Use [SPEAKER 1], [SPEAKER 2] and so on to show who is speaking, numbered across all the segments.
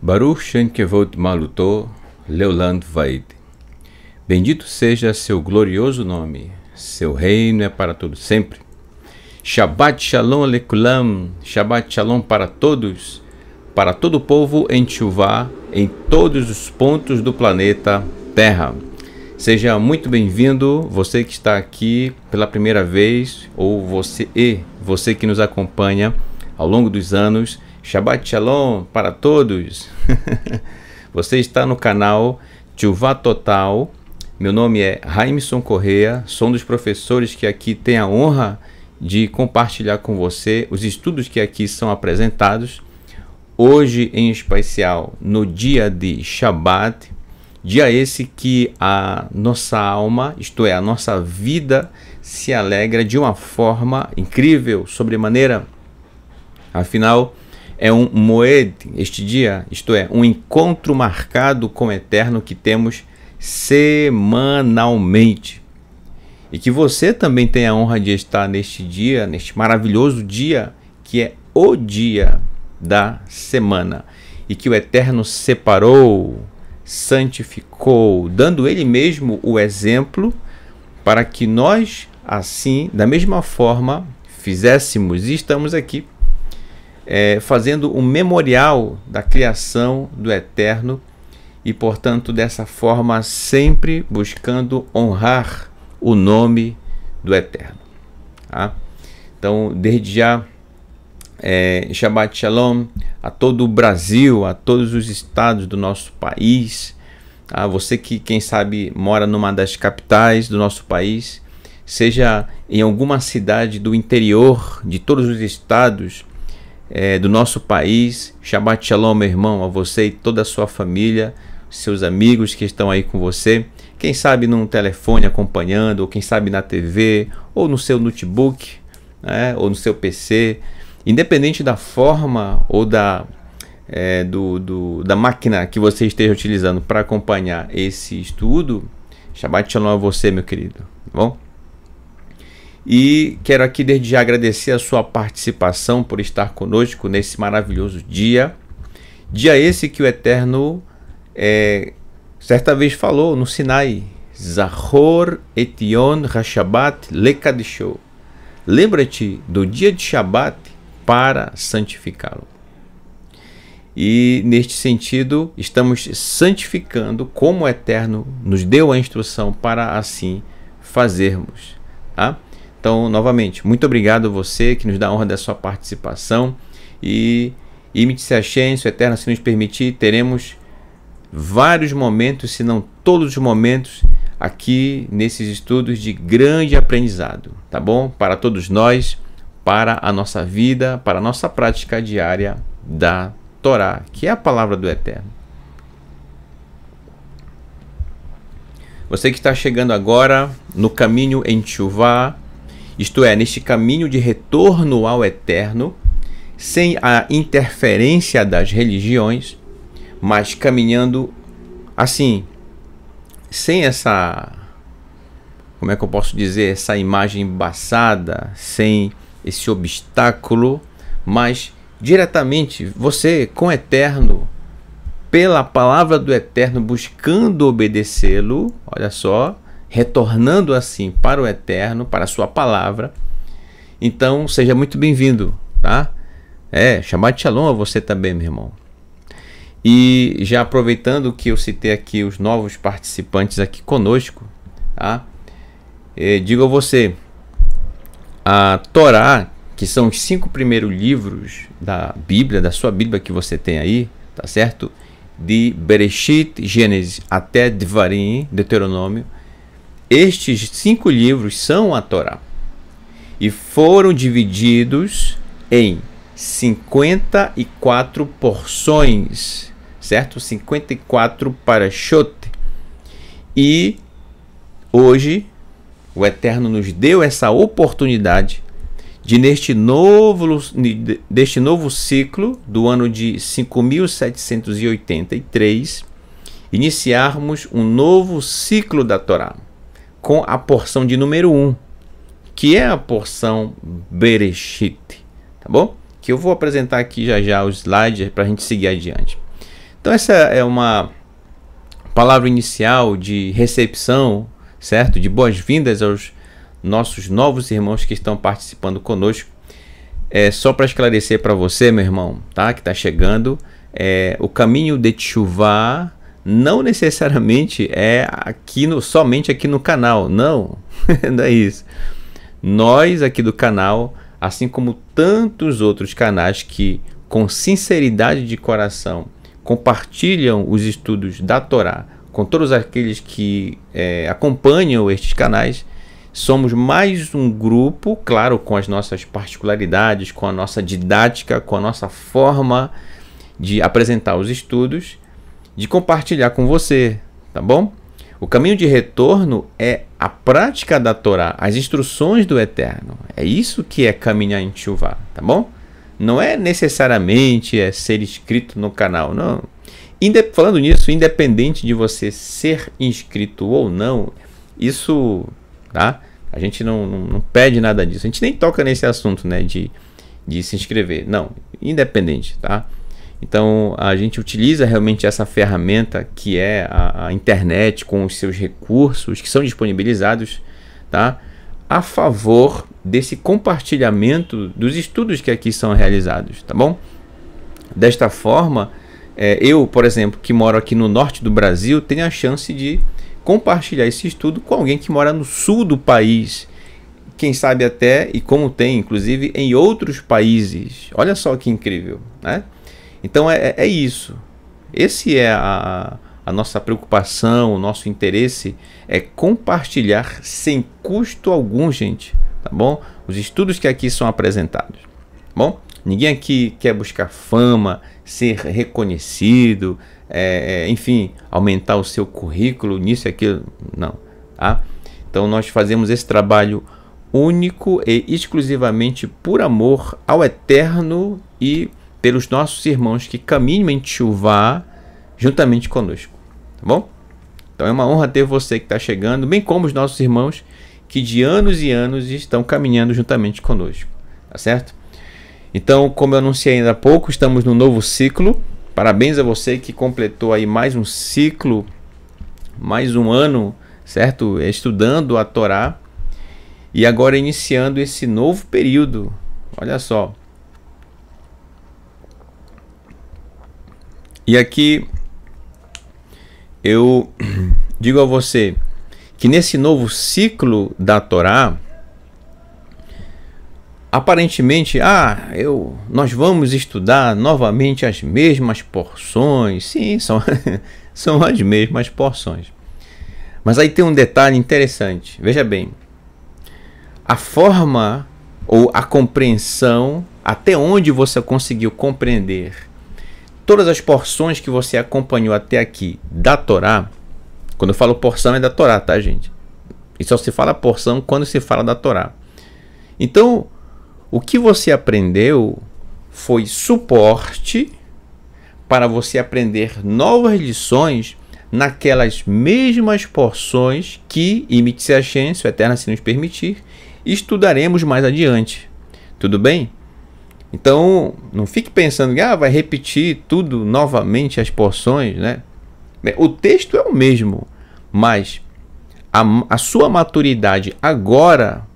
[SPEAKER 1] Baruch Shem Kevod Maluto Leoland Vaid. Bendito seja seu glorioso nome, seu reino é para todo sempre. Shabbat Shalom Alekulam, Shabbat Shalom para todos, para todo o povo em Teshuvá, em todos os pontos do planeta Terra. Seja muito bem-vindo, você que está aqui pela primeira vez, ou você que nos acompanha ao longo dos anos. Shabbat Shalom para todos. Você está no canal Teshuvá Total. Meu nome é Raimson Correia, sou um dos professores que aqui tem a honra de compartilhar com você os estudos que aqui são apresentados. Hoje, em especial, no dia de Shabbat, dia esse que a nossa alma, isto é, a nossa vida, se alegra de uma forma incrível, sobremaneira. Afinal, é um Moed, este dia, isto é, um encontro marcado com o Eterno que temos semanalmente. E que você também tem a honra de estar neste dia, neste maravilhoso dia, que é o dia da semana. E que o Eterno separou, santificou, dando Ele mesmo o exemplo para que nós, assim, da mesma forma, fizéssemos. E estamos aqui fazendo um memorial da criação do Eterno e, portanto, dessa forma, sempre buscando honrar o nome do Eterno. Tá? Então, desde já, Shabbat Shalom a todo o Brasil, a todos os estados do nosso país, a você que, quem sabe, mora numa das capitais do nosso país, seja em alguma cidade do interior de todos os estados do nosso país. Shabbat Shalom, meu irmão, a você e toda a sua família, seus amigos que estão aí com você, quem sabe num telefone acompanhando, ou quem sabe na TV, ou no seu notebook, ou no seu PC, independente da forma ou da máquina que você esteja utilizando para acompanhar esse estudo. Shabbat Shalom a você, meu querido, tá bom? E quero aqui desde já agradecer a sua participação por estar conosco nesse maravilhoso dia. Dia esse que o Eterno certa vez falou no Sinai: Zahor et Yom HaShabbat lekadisho. Lembra-te do dia de Shabat para santificá-lo. E neste sentido, estamos santificando como o Eterno nos deu a instrução para assim fazermos. Tá? Então, novamente, muito obrigado a você que nos dá a honra da sua participação. E Imite-se Hashem, se o Eterno assim nos permitir, teremos vários momentos, se não todos os momentos, aqui nesses estudos de grande aprendizado, tá bom? Para todos nós, para a nossa vida, para a nossa prática diária da Torá, que é a palavra do Eterno. Você que está chegando agora no caminho em Teshuvá, isto é, neste caminho de retorno ao Eterno, sem a interferência das religiões, mas caminhando assim, sem essa, como é que eu posso dizer, essa imagem embaçada, sem esse obstáculo, mas diretamente você com o Eterno, pela palavra do Eterno, buscando obedecê-lo, olha só, retornando assim para o Eterno, para a sua palavra. Então, seja muito bem-vindo, tá? Shabbat Shalom a você também, meu irmão. E já aproveitando que eu citei aqui os novos participantes aqui conosco, tá? Digo a você, a Torá, que são os 5 primeiros livros da Bíblia, da sua Bíblia que você tem aí, tá certo? De Bereshit, Gênesis, até Devarim, Deuteronômio. Estes 5 livros são a Torá e foram divididos em 54 porções, certo? 54 parashot. E hoje o Eterno nos deu essa oportunidade de deste novo ciclo do ano de 5.783 iniciarmos um novo ciclo da Torá com a porção de número 1, que é a porção Bereshit, tá bom? Que eu vou apresentar aqui já já os slides para a gente seguir adiante. Então essa é uma palavra inicial de recepção, certo? De boas-vindas aos nossos novos irmãos que estão participando conosco. É só para esclarecer para você, meu irmão, tá? Que está chegando, o caminho de Teshuvá não necessariamente é somente aqui no canal, não, não é isso. Nós aqui do canal, assim como tantos outros canais que com sinceridade de coração compartilham os estudos da Torá com todos aqueles que acompanham estes canais, somos mais um grupo, claro, com as nossas particularidades, com a nossa didática, com a nossa forma de apresentar os estudos, de compartilhar com você, tá bom? O caminho de retorno é a prática da Torá, as instruções do Eterno. É isso que é caminhar em Teshuvá, tá bom? Não é necessariamente ser inscrito no canal, não. Falando nisso, independente de você ser inscrito ou não, isso, tá? A gente não pede nada disso. A gente nem toca nesse assunto, né, de se inscrever. Não, independente, tá? Então, a gente utiliza realmente essa ferramenta que é a internet com os seus recursos que são disponibilizados, tá? A favor desse compartilhamento dos estudos que aqui são realizados, tá bom? Desta forma, eu, por exemplo, que moro aqui no norte do Brasil, tenho a chance de compartilhar esse estudo com alguém que mora no sul do país, quem sabe até, e como tem, inclusive, em outros países. Olha só que incrível, né? Então é isso. Esse é a nossa preocupação, o nosso interesse é compartilhar sem custo algum, gente, tá bom? Os estudos que aqui são apresentados, tá bom? Ninguém aqui quer buscar fama, ser reconhecido, enfim, aumentar o seu currículo, nisso e aquilo, não, tá? Então nós fazemos esse trabalho único e exclusivamente por amor ao Eterno e pelos nossos irmãos que caminham em Teshuvá juntamente conosco, tá bom? Então é uma honra ter você que está chegando, bem como os nossos irmãos que de anos e anos estão caminhando juntamente conosco, tá certo? Então, como eu anunciei ainda há pouco, estamos no novo ciclo. Parabéns a você que completou aí mais um ciclo, mais um ano, certo? Estudando a Torá e agora iniciando esse novo período. Olha só. E aqui eu digo a você que nesse novo ciclo da Torá, aparentemente, nós vamos estudar novamente as mesmas porções. Sim, são as mesmas porções. Mas aí tem um detalhe interessante. Veja bem, a forma ou a compreensão, até onde você conseguiu compreender todas as porções que você acompanhou até aqui da Torá. Quando eu falo porção é da Torá, tá, gente? E só se fala porção quando se fala da Torá. Então, o que você aprendeu foi suporte para você aprender novas lições naquelas mesmas porções que, Imite-se Hashem, se o Eterno assim nos permitir, estudaremos mais adiante. Tudo bem? Então, não fique pensando que vai repetir tudo novamente as porções, né? O texto é o mesmo, mas a sua maturidade agora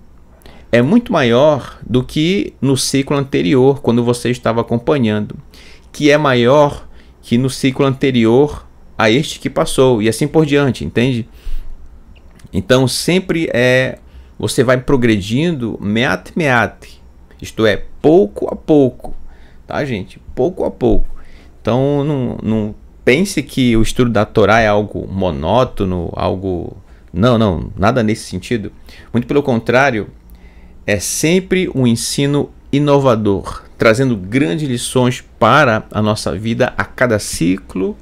[SPEAKER 1] é muito maior do que no ciclo anterior, quando você estava acompanhando, que é maior que no ciclo anterior a este que passou, e assim por diante, entende? Então, sempre você vai progredindo meat, isto é, pouco a pouco, tá, gente? Pouco a pouco. Então, não pense que o estudo da Torá é algo monótono, algo... Não, nada nesse sentido. Muito pelo contrário, é sempre um ensino inovador, trazendo grandes lições para a nossa vida a cada ciclo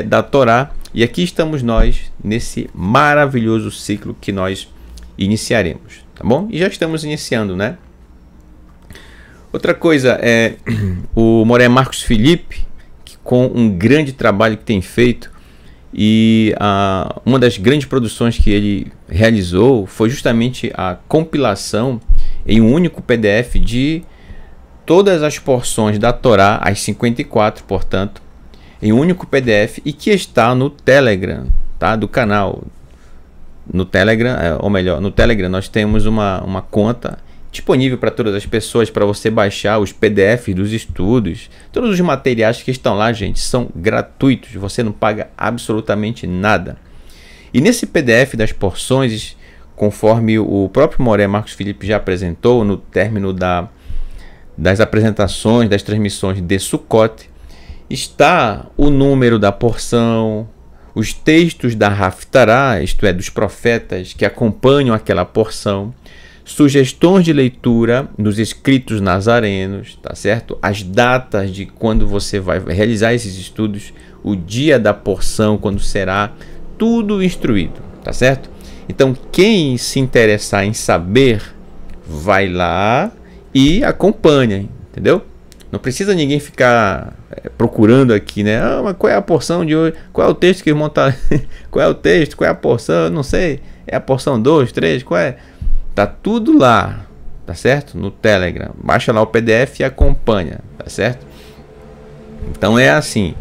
[SPEAKER 1] da Torá. E aqui estamos nós, nesse maravilhoso ciclo que nós iniciaremos, tá bom? E já estamos iniciando, né? Outra coisa é o Moré Marcos Felipe, que com um grande trabalho que tem feito, e uma das grandes produções que ele realizou foi justamente a compilação em um único PDF de todas as porções da Torá, as 54, portanto, em um único PDF e que está no Telegram, tá? Do canal. No Telegram, ou melhor, no Telegram nós temos uma conta disponível para todas as pessoas, para você baixar os PDFs dos estudos. Todos os materiais que estão lá, gente, são gratuitos, você não paga absolutamente nada. E nesse PDF das porções, conforme o próprio Moré Marcos Felipe já apresentou no término das apresentações, das transmissões de Sukkot, está o número da porção, os textos da Haftarah, isto é, dos profetas que acompanham aquela porção, sugestões de leitura nos escritos nazarenos, tá certo? As datas de quando você vai realizar esses estudos, o dia da porção, quando será, tudo instruído, tá certo? Então, quem se interessar em saber, vai lá e acompanha, entendeu? Não precisa ninguém ficar procurando aqui, né? Ah, mas qual é a porção de hoje? Qual é o texto que o irmão tá... Qual é o texto? Qual é a porção? Eu não sei. É a porção 2, 3? Qual é? Tá tudo lá, tá certo? No Telegram. Baixa lá o PDF e acompanha, tá certo? Então é assim.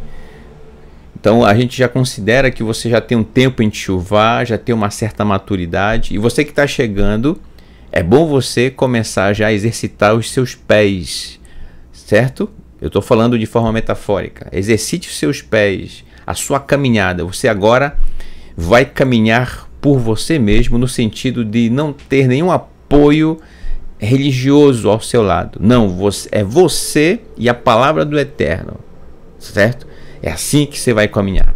[SPEAKER 1] Então a gente já considera que você já tem um tempo em Teshuvah, já tem uma certa maturidade. E você que está chegando, é bom você começar já a exercitar os seus pés, certo? Eu estou falando de forma metafórica. Exercite os seus pés, a sua caminhada. Você agora vai caminhar por você mesmo, no sentido de não ter nenhum apoio religioso ao seu lado. Não, é você e a palavra do Eterno, certo? É assim que você vai caminhar.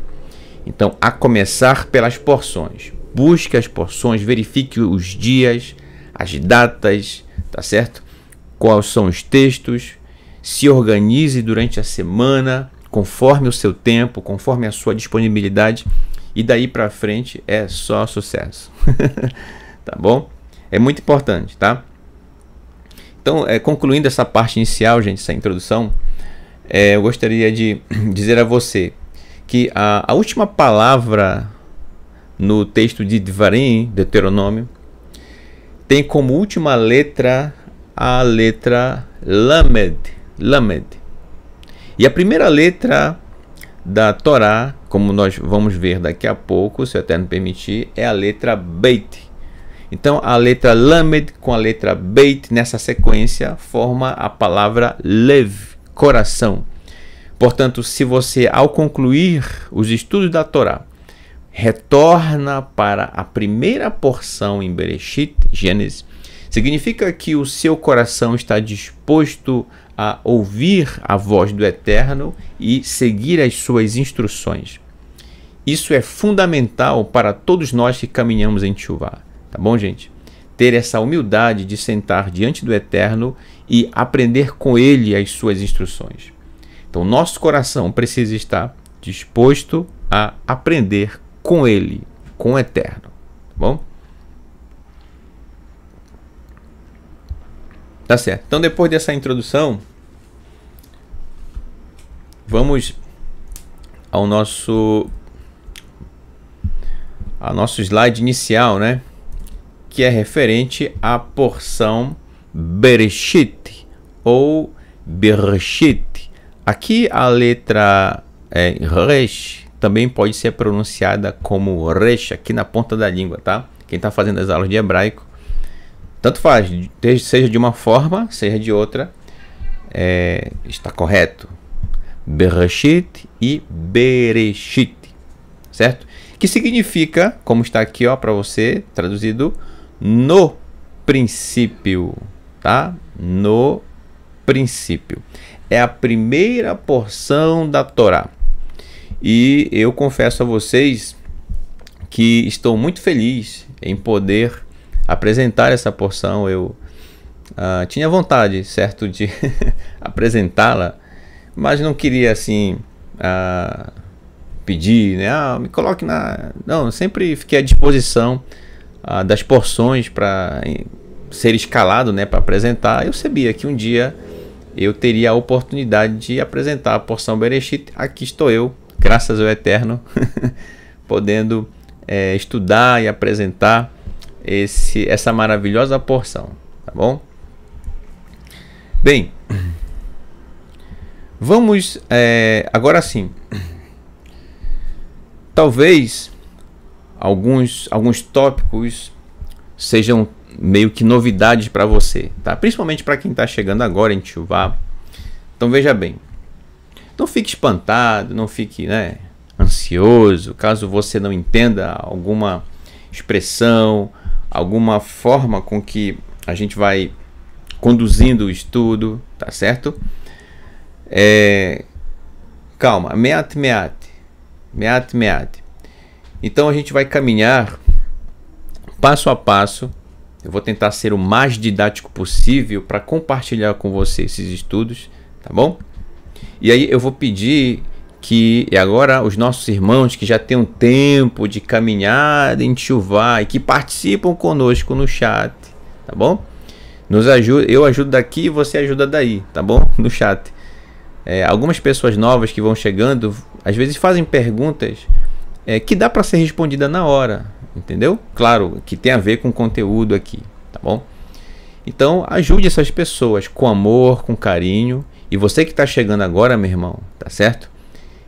[SPEAKER 1] Então, a começar pelas porções. Busque as porções, verifique os dias, as datas, tá certo? Quais são os textos. Se organize durante a semana, conforme o seu tempo, conforme a sua disponibilidade. E daí para frente é só sucesso. Tá bom? É muito importante, tá? Então, concluindo essa parte inicial, gente, essa introdução, eu gostaria de dizer a você que a última palavra no texto de Devarim, Deuteronômio, tem como última letra a letra Lamed. Lamed. E a primeira letra da Torá, como nós vamos ver daqui a pouco, se o Eterno permitir, é a letra Beit. Então, a letra Lamed com a letra Beit, nessa sequência, forma a palavra Lev, coração. Portanto, se você, ao concluir os estudos da Torá, retorna para a primeira porção em Bereshit, Gênesis, significa que o seu coração está disposto a ouvir a voz do Eterno e seguir as suas instruções. Isso é fundamental para todos nós que caminhamos em Teshuvah, tá bom, gente? Ter essa humildade de sentar diante do Eterno e aprender com Ele as suas instruções. Então, nosso coração precisa estar disposto a aprender com Ele, com o Eterno, tá bom? Tá certo. Então, depois dessa introdução, vamos ao nosso slide inicial, né? Que é referente à porção Bereshit ou Bereshit. Aqui a letra Resh também pode ser pronunciada como Resh aqui na ponta da língua, tá? Quem está fazendo as aulas de hebraico, tanto faz, seja de uma forma, seja de outra, está correto. Bereshit e Bereshit, certo? Que significa, como está aqui, ó, para você, traduzido, no princípio, tá? No princípio. É a primeira porção da Torá. E eu confesso a vocês que estou muito feliz em poder apresentar essa porção. Eu tinha vontade, certo, de apresentá-la, mas não queria assim pedir, né? Me coloque na... Não, eu sempre fiquei à disposição das porções para ser escalado, né, para apresentar. Eu sabia que um dia eu teria a oportunidade de apresentar a porção Bereshit. Aqui estou eu, graças ao Eterno, podendo estudar e apresentar essa maravilhosa porção, tá bom? Bem, vamos agora sim Talvez alguns tópicos sejam meio que novidades para você, tá? Principalmente para quem está chegando agora em Teshuvá. Então veja bem, não fique espantado, não fique, né, ansioso, caso você não entenda alguma expressão, alguma forma com que a gente vai conduzindo o estudo, tá certo? Calma, meat. Então a gente vai caminhar passo a passo. Eu vou tentar ser o mais didático possível para compartilhar com você esses estudos, tá bom? E aí eu vou pedir que agora os nossos irmãos que já têm um tempo de caminhada em Teshuvá e que participam conosco no chat, tá bom? Nos ajuda, eu ajudo daqui e você ajuda daí, tá bom? No chat. Algumas pessoas novas que vão chegando, às vezes fazem perguntas que dá para ser respondida na hora, entendeu? Claro, que tem a ver com o conteúdo aqui, tá bom? Então, ajude essas pessoas com amor, com carinho. E você que está chegando agora, meu irmão, tá certo?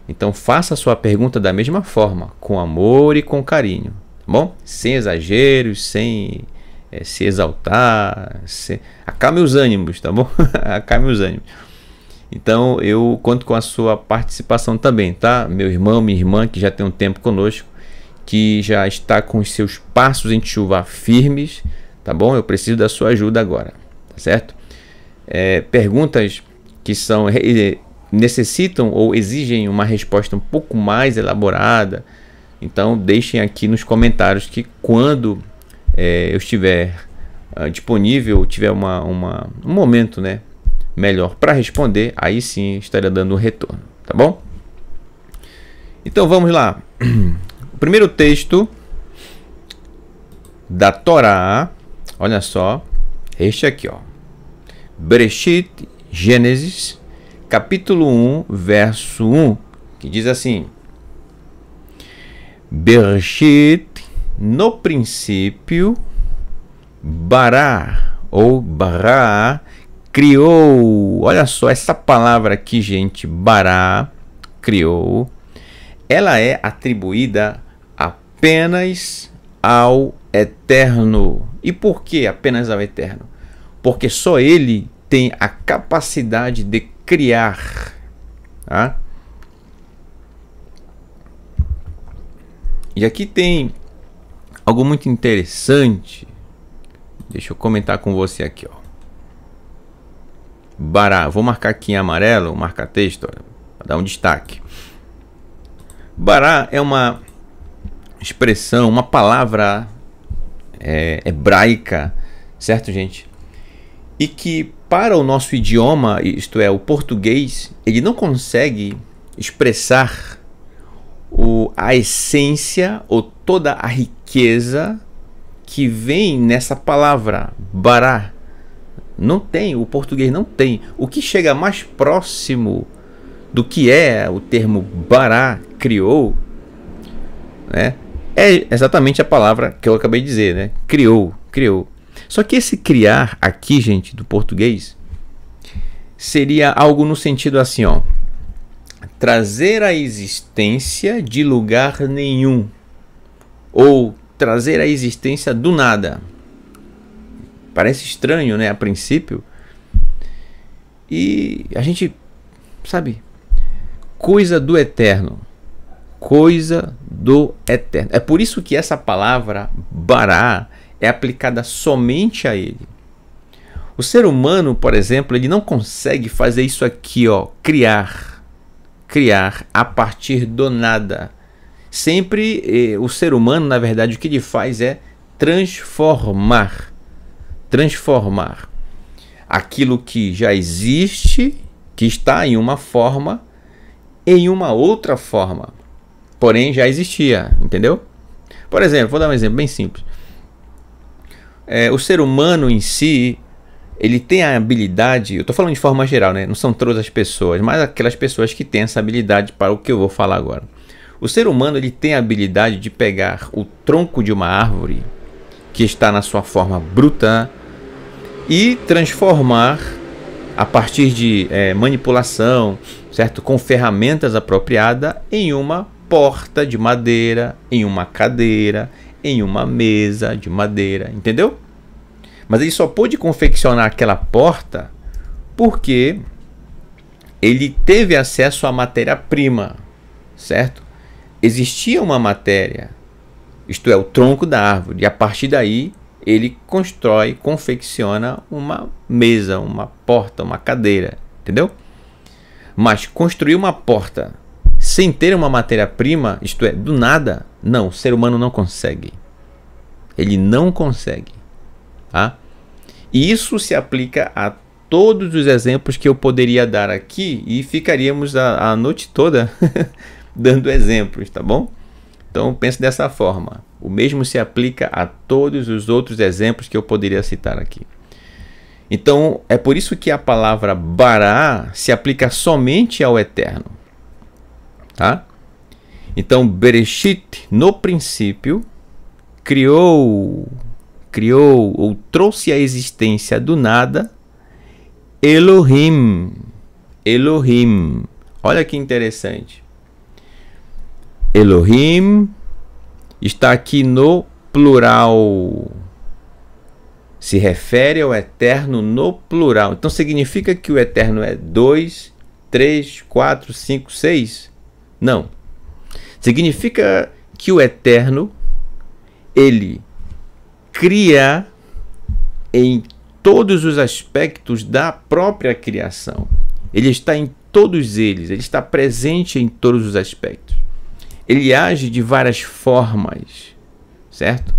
[SPEAKER 1] Então, faça a sua pergunta da mesma forma, com amor e com carinho, tá bom? Sem exageros, sem se exaltar, acalme os ânimos, tá bom? Acalme os ânimos. Então eu conto com a sua participação também, tá? Meu irmão, minha irmã que já tem um tempo conosco, que já está com os seus passos em Teshuvá firmes, tá bom? Eu preciso da sua ajuda agora, tá certo? Perguntas que necessitam ou exigem uma resposta um pouco mais elaborada, então deixem aqui nos comentários que quando eu estiver disponível, tiver um momento, né, melhor para responder, aí sim estarei dando um retorno, tá bom? Então vamos lá. O primeiro texto da Torá, olha só, este aqui, ó. Bereshit, Gênesis, capítulo 1, verso 1, que diz assim: Bereshit, no princípio, Bará ou Bará criou. Olha só essa palavra aqui, gente, Bará, criou. Ela é atribuída apenas ao Eterno. E por que apenas ao Eterno? Porque só Ele tem a capacidade de criar. Tá? E aqui tem algo muito interessante. Deixa eu comentar com você aqui, ó. Bará, vou marcar aqui em amarelo, marcar texto, para dar um destaque. Bará é uma expressão, uma palavra hebraica, certo, gente? E que para o nosso idioma, isto é, o português, ele não consegue expressar a essência ou toda a riqueza que vem nessa palavra, Bará. Não tem, o português não tem. O que chega mais próximo do que é o termo Bará, criou, né, é exatamente a palavra que eu acabei de dizer, né? Criou. Só que esse criar aqui, gente, do português, seria algo no sentido assim, ó. Trazer a existência de lugar nenhum. Ou trazer a existência do nada. Parece estranho, né, a princípio. E a gente, sabe, coisa do eterno. Coisa do eterno. É por isso que essa palavra Bará é aplicada somente a ele. O ser humano, por exemplo, ele não consegue fazer isso aqui, ó, criar a partir do nada. Sempre o ser humano, na verdade, o que ele faz é transformar aquilo que já existe, que está em uma forma, em uma outra forma, porém já existia, entendeu? Por exemplo, vou dar um exemplo bem simples. O ser humano em si, ele tem a habilidade, eu estou falando de forma geral, né? Não são todas as pessoas, mas aquelas pessoas que têm essa habilidade para o que eu vou falar agora. O ser humano, ele tem a habilidade de pegar o tronco de uma árvore que está na sua forma bruta e transformar a partir de manipulação, certo? Com ferramentas apropriadas em uma porta de madeira, em uma cadeira, em uma mesa de madeira, entendeu? Mas ele só pôde confeccionar aquela porta porque ele teve acesso à matéria-prima, certo? Existia uma matéria, isto é, o tronco da árvore, e a partir daí ele constrói, confecciona uma mesa, uma porta, uma cadeira, entendeu? Mas construir uma porta sem ter uma matéria-prima, isto é, do nada, não, o ser humano não consegue. Ele não consegue. Tá? E isso se aplica a todos os exemplos que eu poderia dar aqui e ficaríamos a noite toda dando exemplos, tá bom? Então pense dessa forma. O mesmo se aplica a todos os outros exemplos que eu poderia citar aqui. Então é por isso que a palavra bará se aplica somente ao eterno. Tá? Então Bereshit, no princípio, criou ou trouxe à existência do nada Elohim. Elohim. Olha que interessante. Elohim está aqui no plural. Se refere ao eterno no plural. Então significa que o eterno é 2, 3, 4, 5, 6? Não. Significa que o eterno, ele cria em todos os aspectos da própria criação. Ele está em todos eles, ele está presente em todos os aspectos. Ele age de várias formas, certo?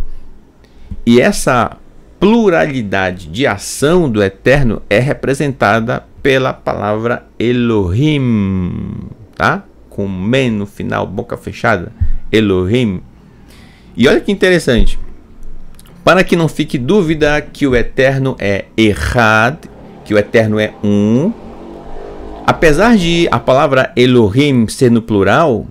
[SPEAKER 1] E essa pluralidade de ação do eterno é representada pela palavra Elohim, tá? Com men no final, boca fechada, Elohim. E olha que interessante. Para que não fique dúvida que o eterno é Echad, que o eterno é um, apesar de a palavra Elohim ser no plural,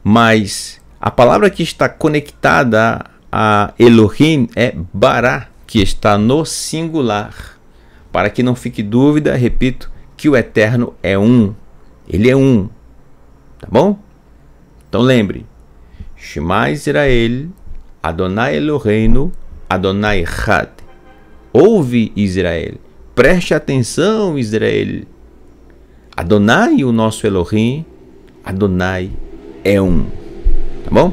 [SPEAKER 1] mas a palavra que está conectada a Elohim é Bará, que está no singular. Para que não fique dúvida, repito, que o eterno é um. Ele é um. Tá bom? Então lembre. Shema Israel, Adonai Eloheinu, Adonai Echad. Ouve, Israel. Preste atenção, Israel. Adonai, o nosso Elohim, Adonai é um. Tá bom?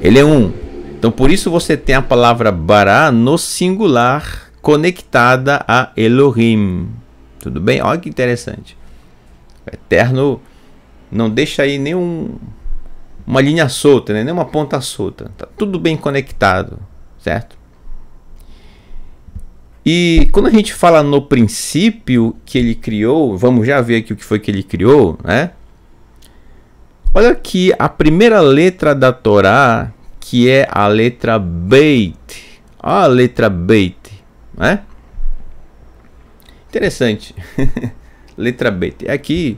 [SPEAKER 1] Ele é um. Então por isso você tem a palavra Bará no singular conectada a Elohim. Tudo bem? Olha que interessante. O eterno não deixa aí uma linha solta, né? Nem uma ponta solta. Tá tudo bem conectado, certo? E quando a gente fala no princípio que ele criou, vamos já ver aqui o que foi que ele criou, né? Olha aqui a primeira letra da Torá, que é a letra Beit. Olha a letra Beit, né? Interessante. Letra Beit. Aqui,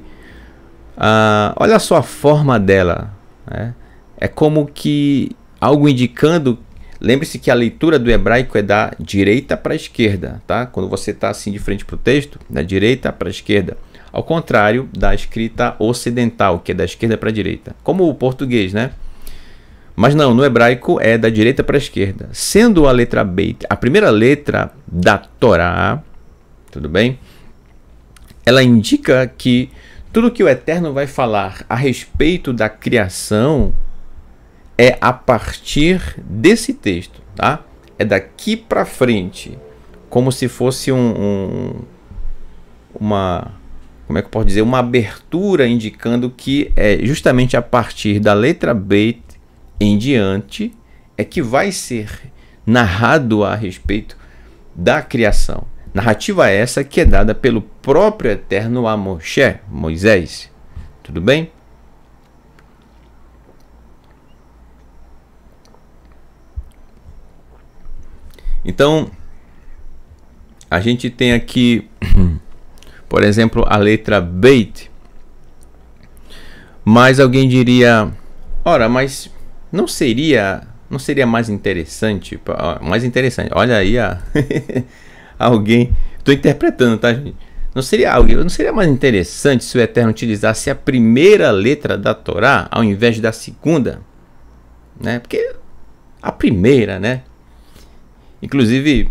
[SPEAKER 1] olha só a forma dela, né? É como que algo indicando. Lembre-se que a leitura do hebraico é da direita para a esquerda, tá? Quando você está assim de frente para o texto, da direita para a esquerda. Ao contrário da escrita ocidental, que é da esquerda para a direita. Como o português, né? Mas não, no hebraico é da direita para a esquerda. Sendo a letra Beit a primeira letra da Torá, tudo bem? Ela indica que tudo que o Eterno vai falar a respeito da criação é a partir desse texto, tá? É daqui para frente, como se fosse uma, como é que eu posso dizer, uma abertura indicando que é justamente a partir da letra Beit em diante é que vai ser narrado a respeito da criação. Narrativa essa que é dada pelo próprio Eterno a Moshe, Moisés. Tudo bem? Então, a gente tem aqui, por exemplo, a letra Beit. Mas alguém diria, ora, mas não seria mais interessante? Olha aí alguém, estou interpretando, tá, gente? Não seria mais interessante se o Eterno utilizasse a primeira letra da Torá ao invés da segunda? Né? Porque a primeira, né? Inclusive,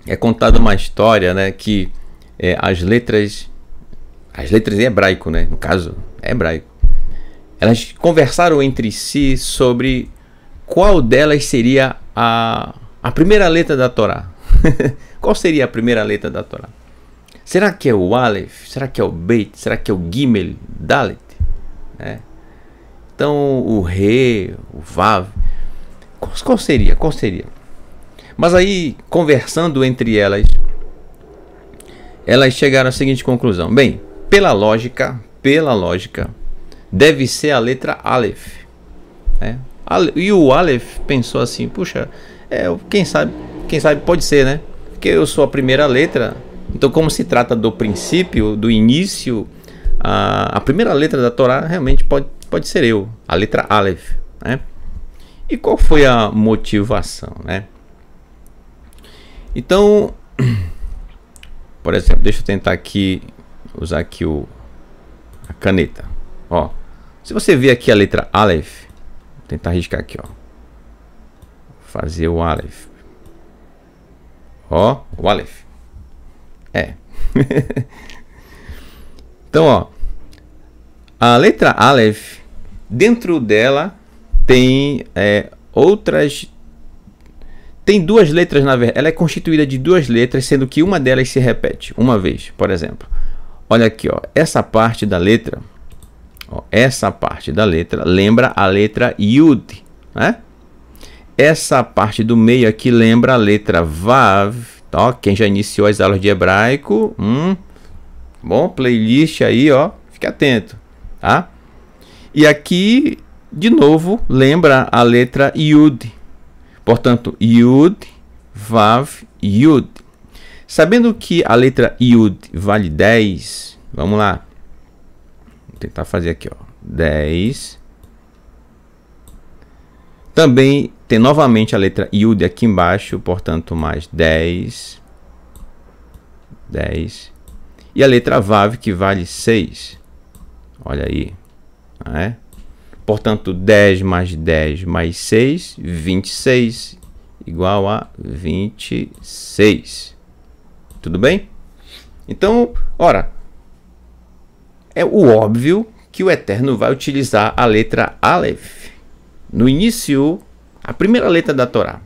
[SPEAKER 1] é contada uma história, né, que as letras em hebraico, né, no caso, é hebraico, elas conversaram entre si sobre qual delas seria a primeira letra da Torá. Qual seria a primeira letra da Torá? Será que é o Aleph? Será que é o Beit? Será que é o Gimel? Dalet? Então, o Re, o Vav, qual seria? Qual seria? Mas aí, conversando entre elas chegaram à seguinte conclusão. Bem, pela lógica, deve ser a letra Aleph. E o Aleph pensou assim, puxa, quem sabe pode ser, né? Porque eu sou a primeira letra. Então, como se trata do princípio, do início, a primeira letra da Torá realmente pode ser eu, a letra Aleph, né? E qual foi a motivação, né? Então, por exemplo, deixa eu tentar aqui usar aqui a caneta. Ó, se você ver aqui a letra Aleph, vou tentar riscar aqui, ó. Fazer o Aleph. Ó, o Aleph. Então, ó, a letra Aleph, dentro dela tem tem duas letras, na verdade. Ela é constituída de duas letras, sendo que uma delas se repete uma vez. Por exemplo, olha aqui, ó, essa parte da letra, lembra a letra Yud, né? Essa parte do meio aqui lembra a letra Vav. Ó, quem já iniciou as aulas de hebraico, bom, playlist aí, ó, fique atento, tá? E aqui, de novo, lembra a letra Yud. Portanto, Yud, Vav, Yud. Sabendo que a letra Yud vale 10, vamos lá. Vou tentar fazer aqui, ó, 10. Também tem novamente a letra Yud aqui embaixo, portanto, mais 10. 10. E a letra Vav, que vale 6. Olha aí. Né? Portanto, 10 mais 10 mais 6, 26, igual a 26. Tudo bem? Então, ora, é o óbvio que o Eterno vai utilizar a letra Aleph no início, a primeira letra da Torá.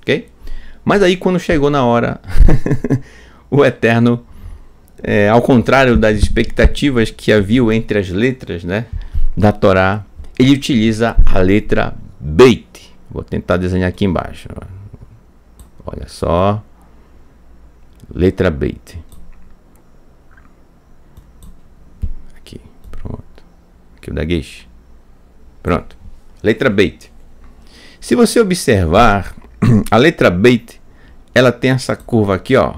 [SPEAKER 1] Ok? Mas aí, quando chegou na hora, o Eterno, ao contrário das expectativas que havia entre as letras, né, da Torá, ele utiliza a letra Beit. Vou tentar desenhar aqui embaixo. Olha só. Letra Beit. Aqui, pronto. Aqui o Dagesh. Pronto. Letra Beit. Se você observar, a letra Beit, ela tem essa curva aqui, ó,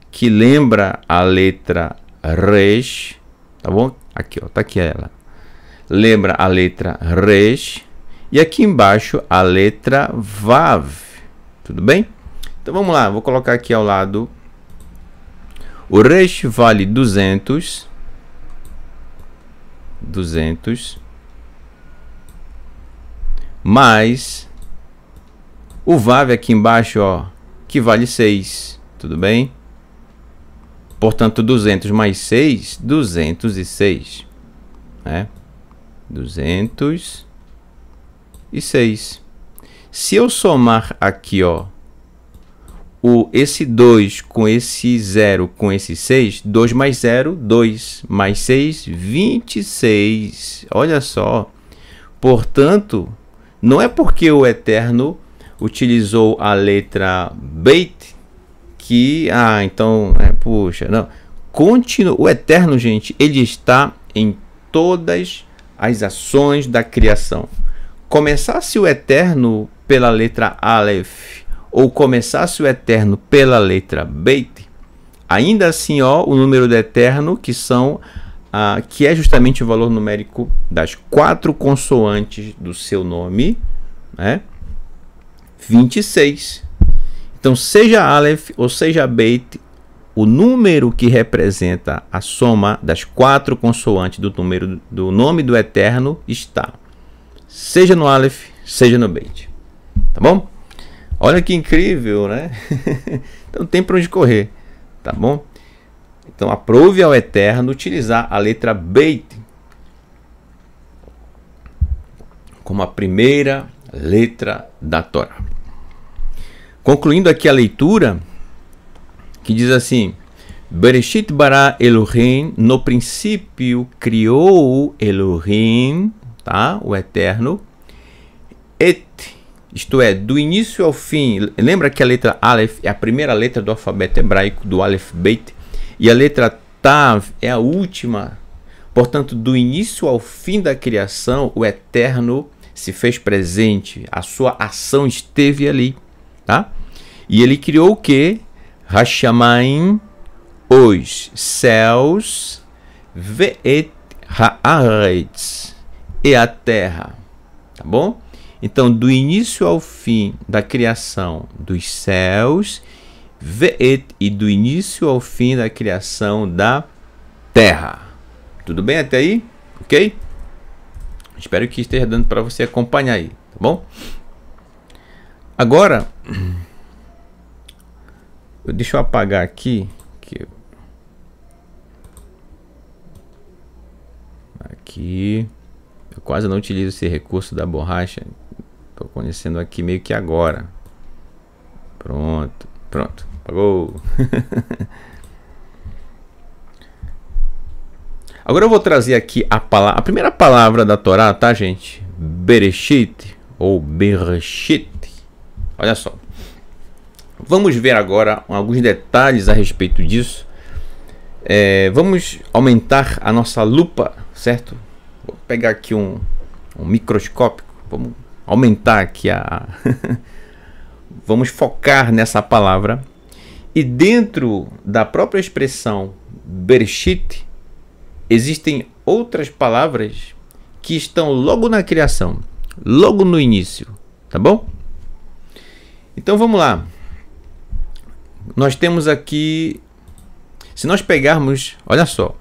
[SPEAKER 1] que lembra a letra Resh, tá bom? Aqui, ó, tá aqui ela. Lembra a letra Resh. E aqui embaixo a letra Vav. Tudo bem? Então vamos lá, vou colocar aqui ao lado. O Resh vale 200. 200. Mais o Vav aqui embaixo, ó, que vale 6. Tudo bem? Portanto, 200 mais 6, 206. Né? 206. Se eu somar aqui, ó, esse 2 com esse 0 com esse 6, 2 mais 0, 2 mais 6, 26. Olha só. Portanto, não é porque o Eterno utilizou a letra Beit que, então, puxa, não. Continua. O Eterno, gente, ele está em todas as ações da criação. Começasse o Eterno pela letra Aleph ou começasse o Eterno pela letra Beit, ainda assim, ó, o número do Eterno, que é justamente o valor numérico das 4 consoantes do seu nome, né? 26. Então, seja Aleph ou seja Beit, o número que representa a soma das 4 consoantes do nome do Eterno está, seja no Aleph, seja no Beit. Tá bom? Olha que incrível, né? Então não tem para onde correr, tá bom? Então aprove ao Eterno utilizar a letra Beit como a primeira letra da Torá. Concluindo aqui a leitura, que diz assim: Bereshit bara Elohim, no princípio criou Elohim, tá? O Eterno, isto é, do início ao fim. Lembra que a letra Aleph é a primeira letra do alfabeto hebraico, do Aleph Beit, e a letra Tav é a última. Portanto, do início ao fim da criação, o Eterno se fez presente, a sua ação esteve ali, tá? E ele criou o que? Hashamayim, os céus, ve'et haaretz, e a terra, tá bom? Então, do início ao fim da criação dos céus, ve'et, e do início ao fim da criação da terra. Tudo bem até aí? Ok? Espero que esteja dando para você acompanhar aí, tá bom? Agora, deixa eu apagar aqui. Aqui. Eu quase não utilizo esse recurso da borracha. Estou conhecendo aqui meio que agora. Pronto. Apagou. Agora eu vou trazer aqui a primeira palavra da Torá, tá, gente? Bereshit ou Bereshit. Olha só. Vamos ver agora alguns detalhes a respeito disso. Vamos aumentar a nossa lupa, certo? Vou pegar aqui um microscópio. Vamos aumentar aqui Vamos focar nessa palavra. E dentro da própria expressão Bereshit, existem outras palavras que estão logo na criação, logo no início, tá bom? Então vamos lá. Nós temos aqui, se nós pegarmos, olha só.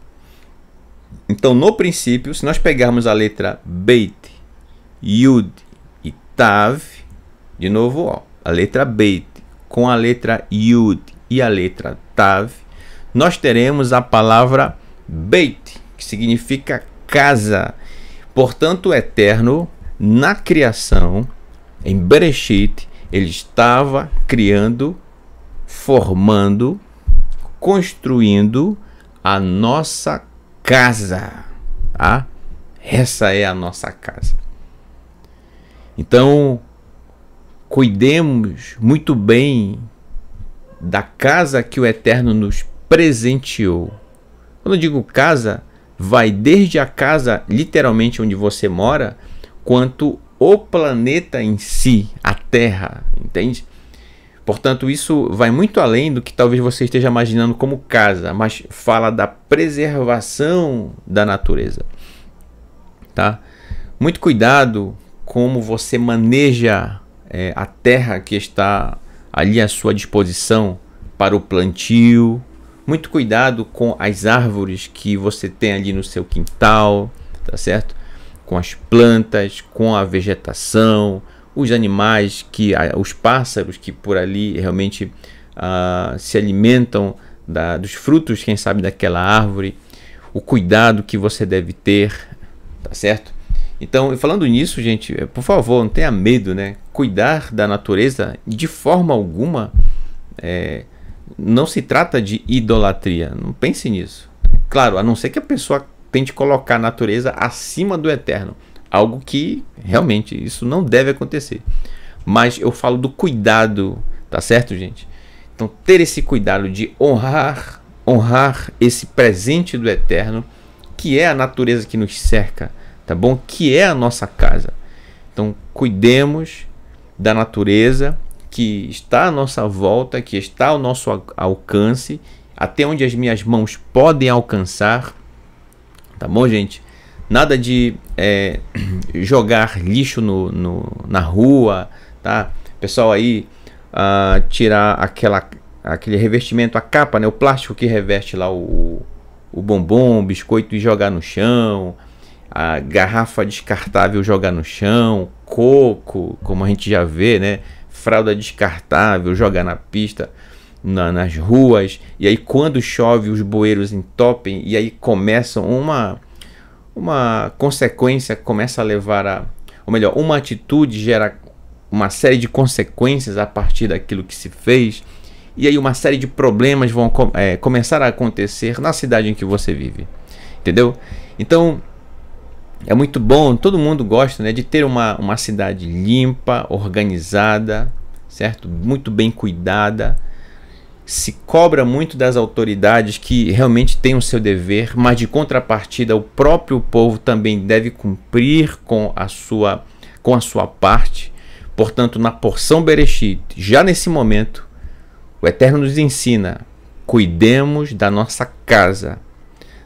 [SPEAKER 1] Então no princípio, se nós pegarmos a letra Beit, Yud e Tav, de novo, ó, a letra Beit com a letra Yud e a letra Tav, nós teremos a palavra Beit, que significa casa. Portanto, o Eterno, na criação, em Bereshit, ele estava criando, formando, construindo a nossa casa. Tá? Essa é a nossa casa. Então, cuidemos muito bem da casa que o Eterno nos presenteou. Quando eu digo casa, vai desde a casa, literalmente, onde você mora, quanto o planeta em si, a Terra, entende? Portanto, isso vai muito além do que talvez você esteja imaginando como casa, mas fala da preservação da natureza, tá? Muito cuidado como você maneja a terra que está ali à sua disposição para o plantio. Muito cuidado com as árvores que você tem ali no seu quintal, tá certo? Com as plantas, com a vegetação, os animais, os pássaros que por ali realmente se alimentam dos frutos, quem sabe, daquela árvore. O cuidado que você deve ter, tá certo? Então, falando nisso, gente, por favor, não tenha medo, né? Cuidar da natureza de forma alguma não se trata de idolatria. Não pense nisso. Claro, a não ser que a pessoa tente colocar a natureza acima do Eterno. Algo que realmente isso não deve acontecer. Mas eu falo do cuidado, tá certo, gente? Então, ter esse cuidado de honrar esse presente do Eterno, que é a natureza que nos cerca, tá bom? Que é a nossa casa. Então, cuidemos da natureza que está à nossa volta, que está ao nosso alcance, até onde as minhas mãos podem alcançar, tá bom, gente? Nada de jogar lixo na rua, tá? Pessoal aí, tirar aquele revestimento, a capa, né, o plástico que reveste lá o bombom, o biscoito, e jogar no chão, a garrafa descartável jogar no chão, coco, como a gente já vê, né, fralda descartável jogar na pista, nas ruas, e aí quando chove os bueiros entopem, e aí começam uma consequência, começa a levar ou melhor, uma atitude gera uma série de consequências a partir daquilo que se fez, e aí uma série de problemas vão começar a acontecer na cidade em que você vive, entendeu? Então é muito bom, todo mundo gosta, né, de ter uma cidade limpa, organizada, certo? Muito bem cuidada. Se cobra muito das autoridades que realmente têm o seu dever, mas de contrapartida o próprio povo também deve cumprir com a sua parte. Portanto, na porção Bereshit, já nesse momento, o Eterno nos ensina: cuidemos da nossa casa.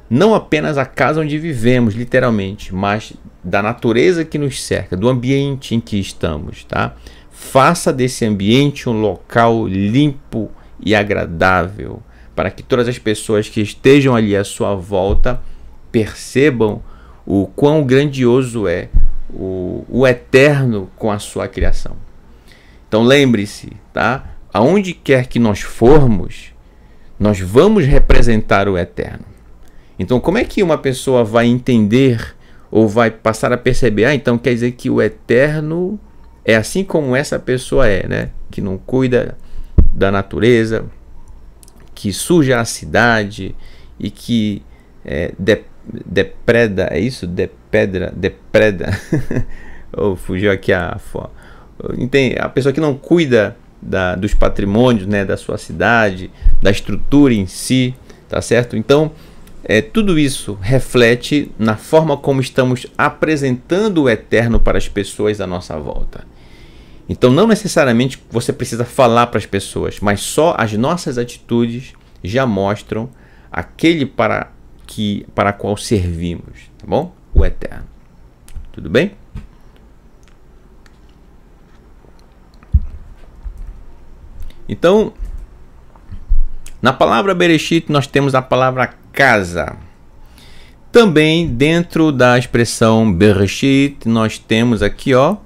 [SPEAKER 1] Não apenas a casa onde vivemos, literalmente, mas da natureza que nos cerca, do ambiente em que estamos, tá? Faça desse ambiente um local limpo e agradável, para que todas as pessoas que estejam ali à sua volta percebam o quão grandioso é o Eterno com a sua criação. Então lembre-se, tá? Aonde quer que nós formos, nós vamos representar o Eterno. Então como é que uma pessoa vai entender ou vai passar a perceber, então quer dizer que o Eterno é assim como essa pessoa é, né? Que não cuida da natureza, que suja a cidade e que depreda, é isso? Depreda. Oh, fugiu aqui a pessoa que não cuida dos patrimônios, né, da sua cidade, da estrutura em si, tá certo? Então, tudo isso reflete na forma como estamos apresentando o Eterno para as pessoas à nossa volta. Então não necessariamente você precisa falar para as pessoas, mas só as nossas atitudes já mostram aquele para qual servimos, tá bom? O Eterno. Tudo bem? Então, na palavra Bereshit nós temos a palavra casa. Também dentro da expressão Bereshit nós temos aqui, ó,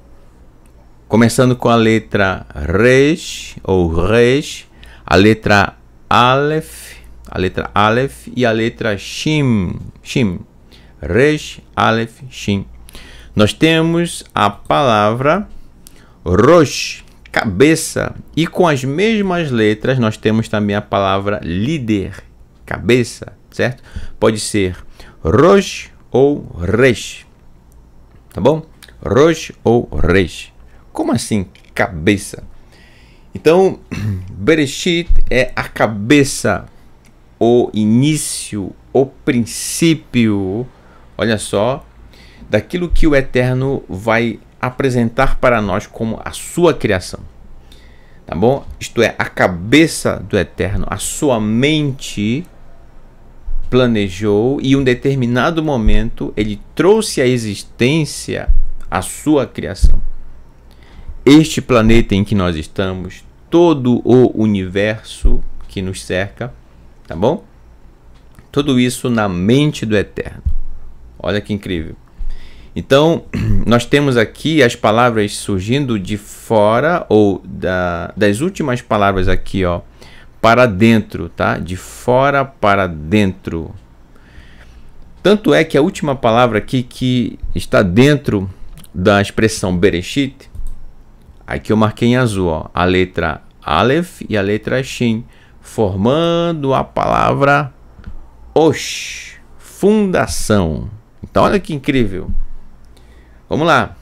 [SPEAKER 1] começando com a letra Resh ou Resh, a letra Aleph e a letra Shim. Resh, Aleph, Shim. Nós temos a palavra Rosh, cabeça, e com as mesmas letras nós temos também a palavra líder, cabeça, certo? Pode ser Rosh ou Resh, tá bom? Rosh ou Resh. Como assim cabeça? Então, Bereshit é a cabeça, o início, o princípio, olha só, daquilo que o Eterno vai apresentar para nós como a sua criação, tá bom? Isto é, a cabeça do Eterno, a sua mente planejou e em um determinado momento ele trouxe à existência a sua criação. Este planeta em que nós estamos, todo o universo que nos cerca, tá bom? Tudo isso na mente do Eterno. Olha que incrível. Então, nós temos aqui as palavras surgindo de fora, ou das últimas palavras aqui, ó, para dentro, tá? De fora para dentro. Tanto é que a última palavra aqui que está dentro da expressão Bereshit, aqui eu marquei em azul, ó, a letra Aleph e a letra Shin, formando a palavra Osh, fundação. Então olha que incrível. Vamos lá.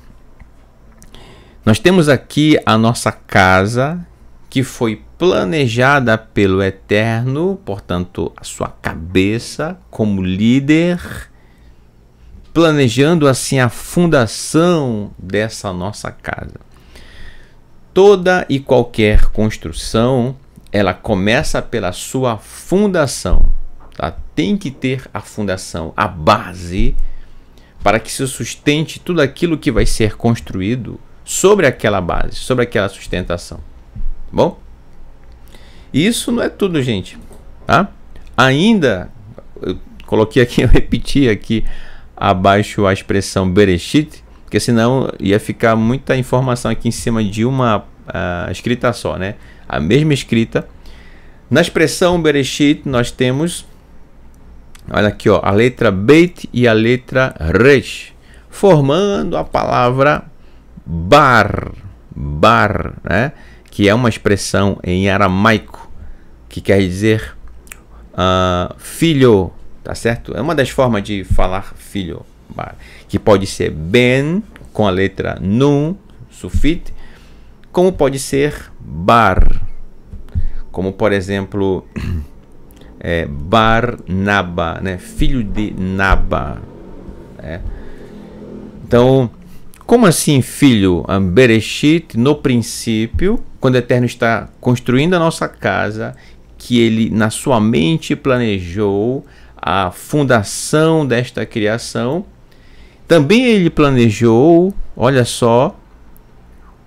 [SPEAKER 1] Nós temos aqui a nossa casa que foi planejada pelo Eterno, portanto, a sua cabeça como líder, planejando assim a fundação dessa nossa casa. Toda e qualquer construção, ela começa pela sua fundação, tá? Tem que ter a fundação, a base, para que se sustente tudo aquilo que vai ser construído sobre aquela base, sobre aquela sustentação, tá bom? E isso não é tudo, gente, tá? Ainda, eu coloquei aqui, eu repeti aqui abaixo a expressão Bereshit, porque senão ia ficar muita informação aqui em cima de uma escrita só, né? A mesma escrita. Na expressão Bereshit nós temos, olha aqui, ó, a letra Beit e a letra Resh, formando a palavra Bar, né? Que é uma expressão em aramaico que quer dizer filho, tá certo? É uma das formas de falar filho, bar, que pode ser Ben com a letra Nun, sufit, como pode ser Bar, como por exemplo Barnaba, né? Filho de Naba, né? Então, como assim filho? Bereshit, no princípio, quando o Eterno está construindo a nossa casa, que ele na sua mente planejou a fundação desta criação, também ele planejou, olha só,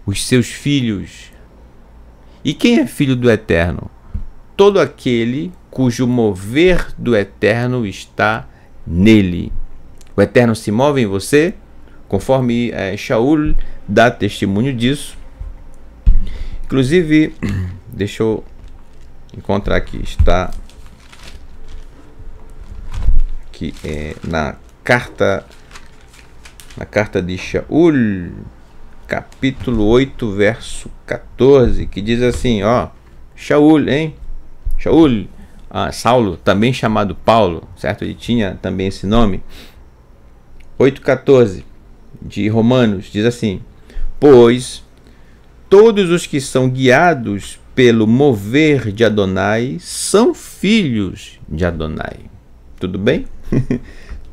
[SPEAKER 1] os seus filhos. E quem é filho do Eterno? Todo aquele cujo mover do Eterno está nele. O Eterno se move em você, conforme Shaul dá testemunho disso. Inclusive, deixa eu encontrar aqui, está aqui na carta de Shaul, capítulo 8, verso 14, que diz assim, ó, Shaul, Saulo, também chamado Paulo, certo? Ele tinha também esse nome. 8,14 de Romanos diz assim: pois todos os que são guiados pelo mover de Adonai são filhos de Adonai. Tudo bem?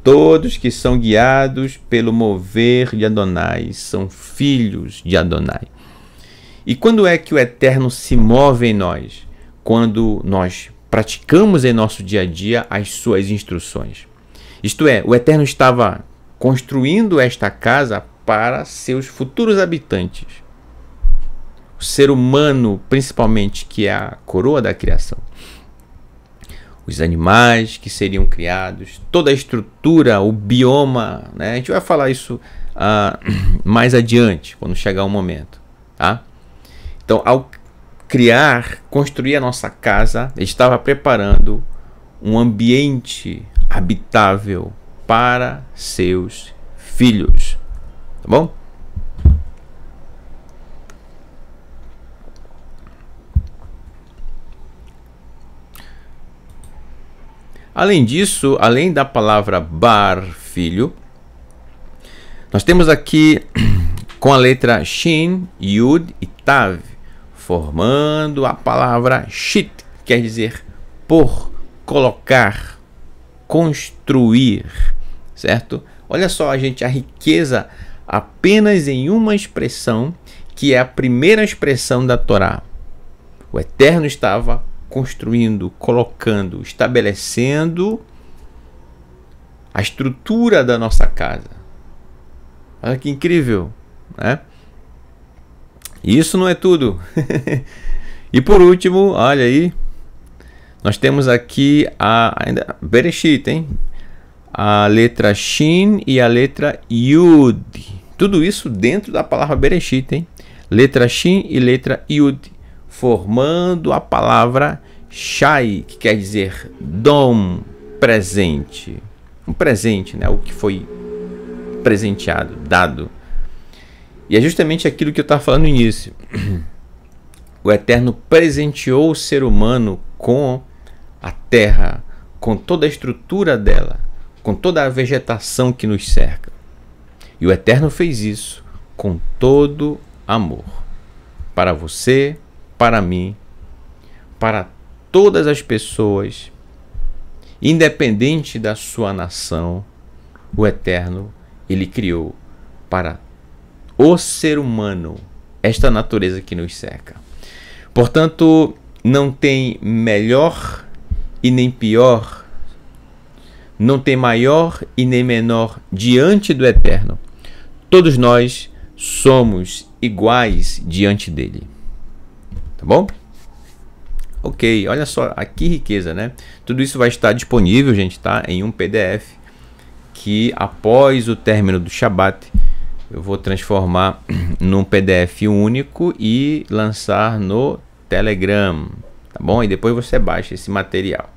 [SPEAKER 1] Todos que são guiados pelo mover de Adonai são filhos de Adonai. E quando é que o Eterno se move em nós? Quando nós praticamos em nosso dia a dia as suas instruções. Isto é, o Eterno estava construindo esta casa para seus futuros habitantes. O ser humano, principalmente, que é a coroa da criação. Os animais que seriam criados, toda a estrutura, o bioma, né? A gente vai falar isso mais adiante, quando chegar o momento, tá? Então, ao construir a nossa casa, ele estava preparando um ambiente habitável para seus filhos, tá bom? Além disso, além da palavra bar, filho, nós temos aqui com a letra Shin, Yud e Tav, formando a palavra shit, quer dizer por, colocar, construir, certo? Olha só, gente, a riqueza apenas em uma expressão, que é a primeira expressão da Torá. O Eterno estava construindo, colocando, estabelecendo a estrutura da nossa casa. Olha que incrível, né? Isso não é tudo. E por último, olha aí, nós temos aqui ainda Bereshit, hein? A letra Shin e a letra Yud. Tudo isso dentro da palavra Bereshit, hein? Letra Shin e letra Yud, formando a palavra Shai, que quer dizer dom, presente. Um presente, né? O que foi presenteado, dado. E é justamente aquilo que eu estava falando no início. O Eterno presenteou o ser humano com a terra, com toda a estrutura dela, com toda a vegetação que nos cerca. E o Eterno fez isso com todo amor. Para você, para mim, para todas as pessoas, independente da sua nação, o Eterno, ele criou para o ser humano esta natureza que nos cerca. Portanto, não tem melhor e nem pior, não tem maior e nem menor diante do Eterno. Todos nós somos iguais diante dele. Tá bom? Ok, olha só, aqui riqueza, né? Tudo isso vai estar disponível, gente, tá? Em um PDF que após o término do Shabat eu vou transformar num PDF único e lançar no Telegram, tá bom? E depois você baixa esse material.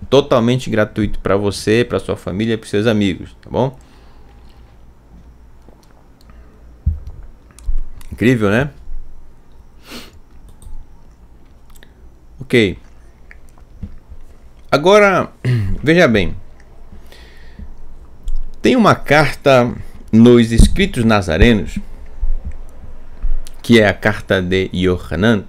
[SPEAKER 1] Totalmente gratuito para você, para sua família, para seus amigos, tá bom? Incrível, né? Ok. Agora, veja bem. Tem uma carta nos Escritos Nazarenos, que é a carta de Yohanan,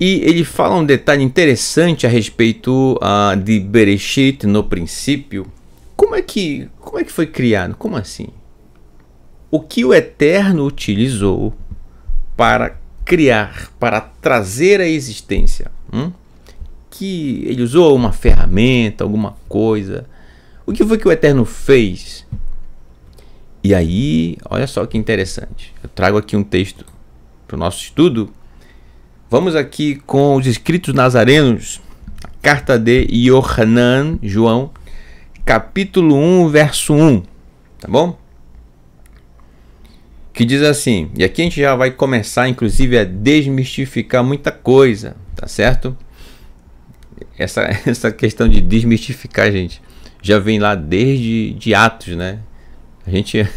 [SPEAKER 1] e ele fala um detalhe interessante a respeito de Bereshit no princípio. Como é que foi criado? Como assim? O que o Eterno utilizou para criar, para trazer à existência? Que ele usou uma ferramenta, alguma coisa. O que foi que o Eterno fez? E aí, olha só que interessante. Eu trago aqui um texto para o nosso estudo. Vamos aqui com os Escritos Nazarenos, a carta de Yohanan, João, capítulo 1, verso 1, tá bom? Que diz assim, e aqui a gente já vai começar, inclusive, a desmistificar muita coisa, tá certo? Essa questão de desmistificar, gente, já vem lá desde Atos, né? A gente,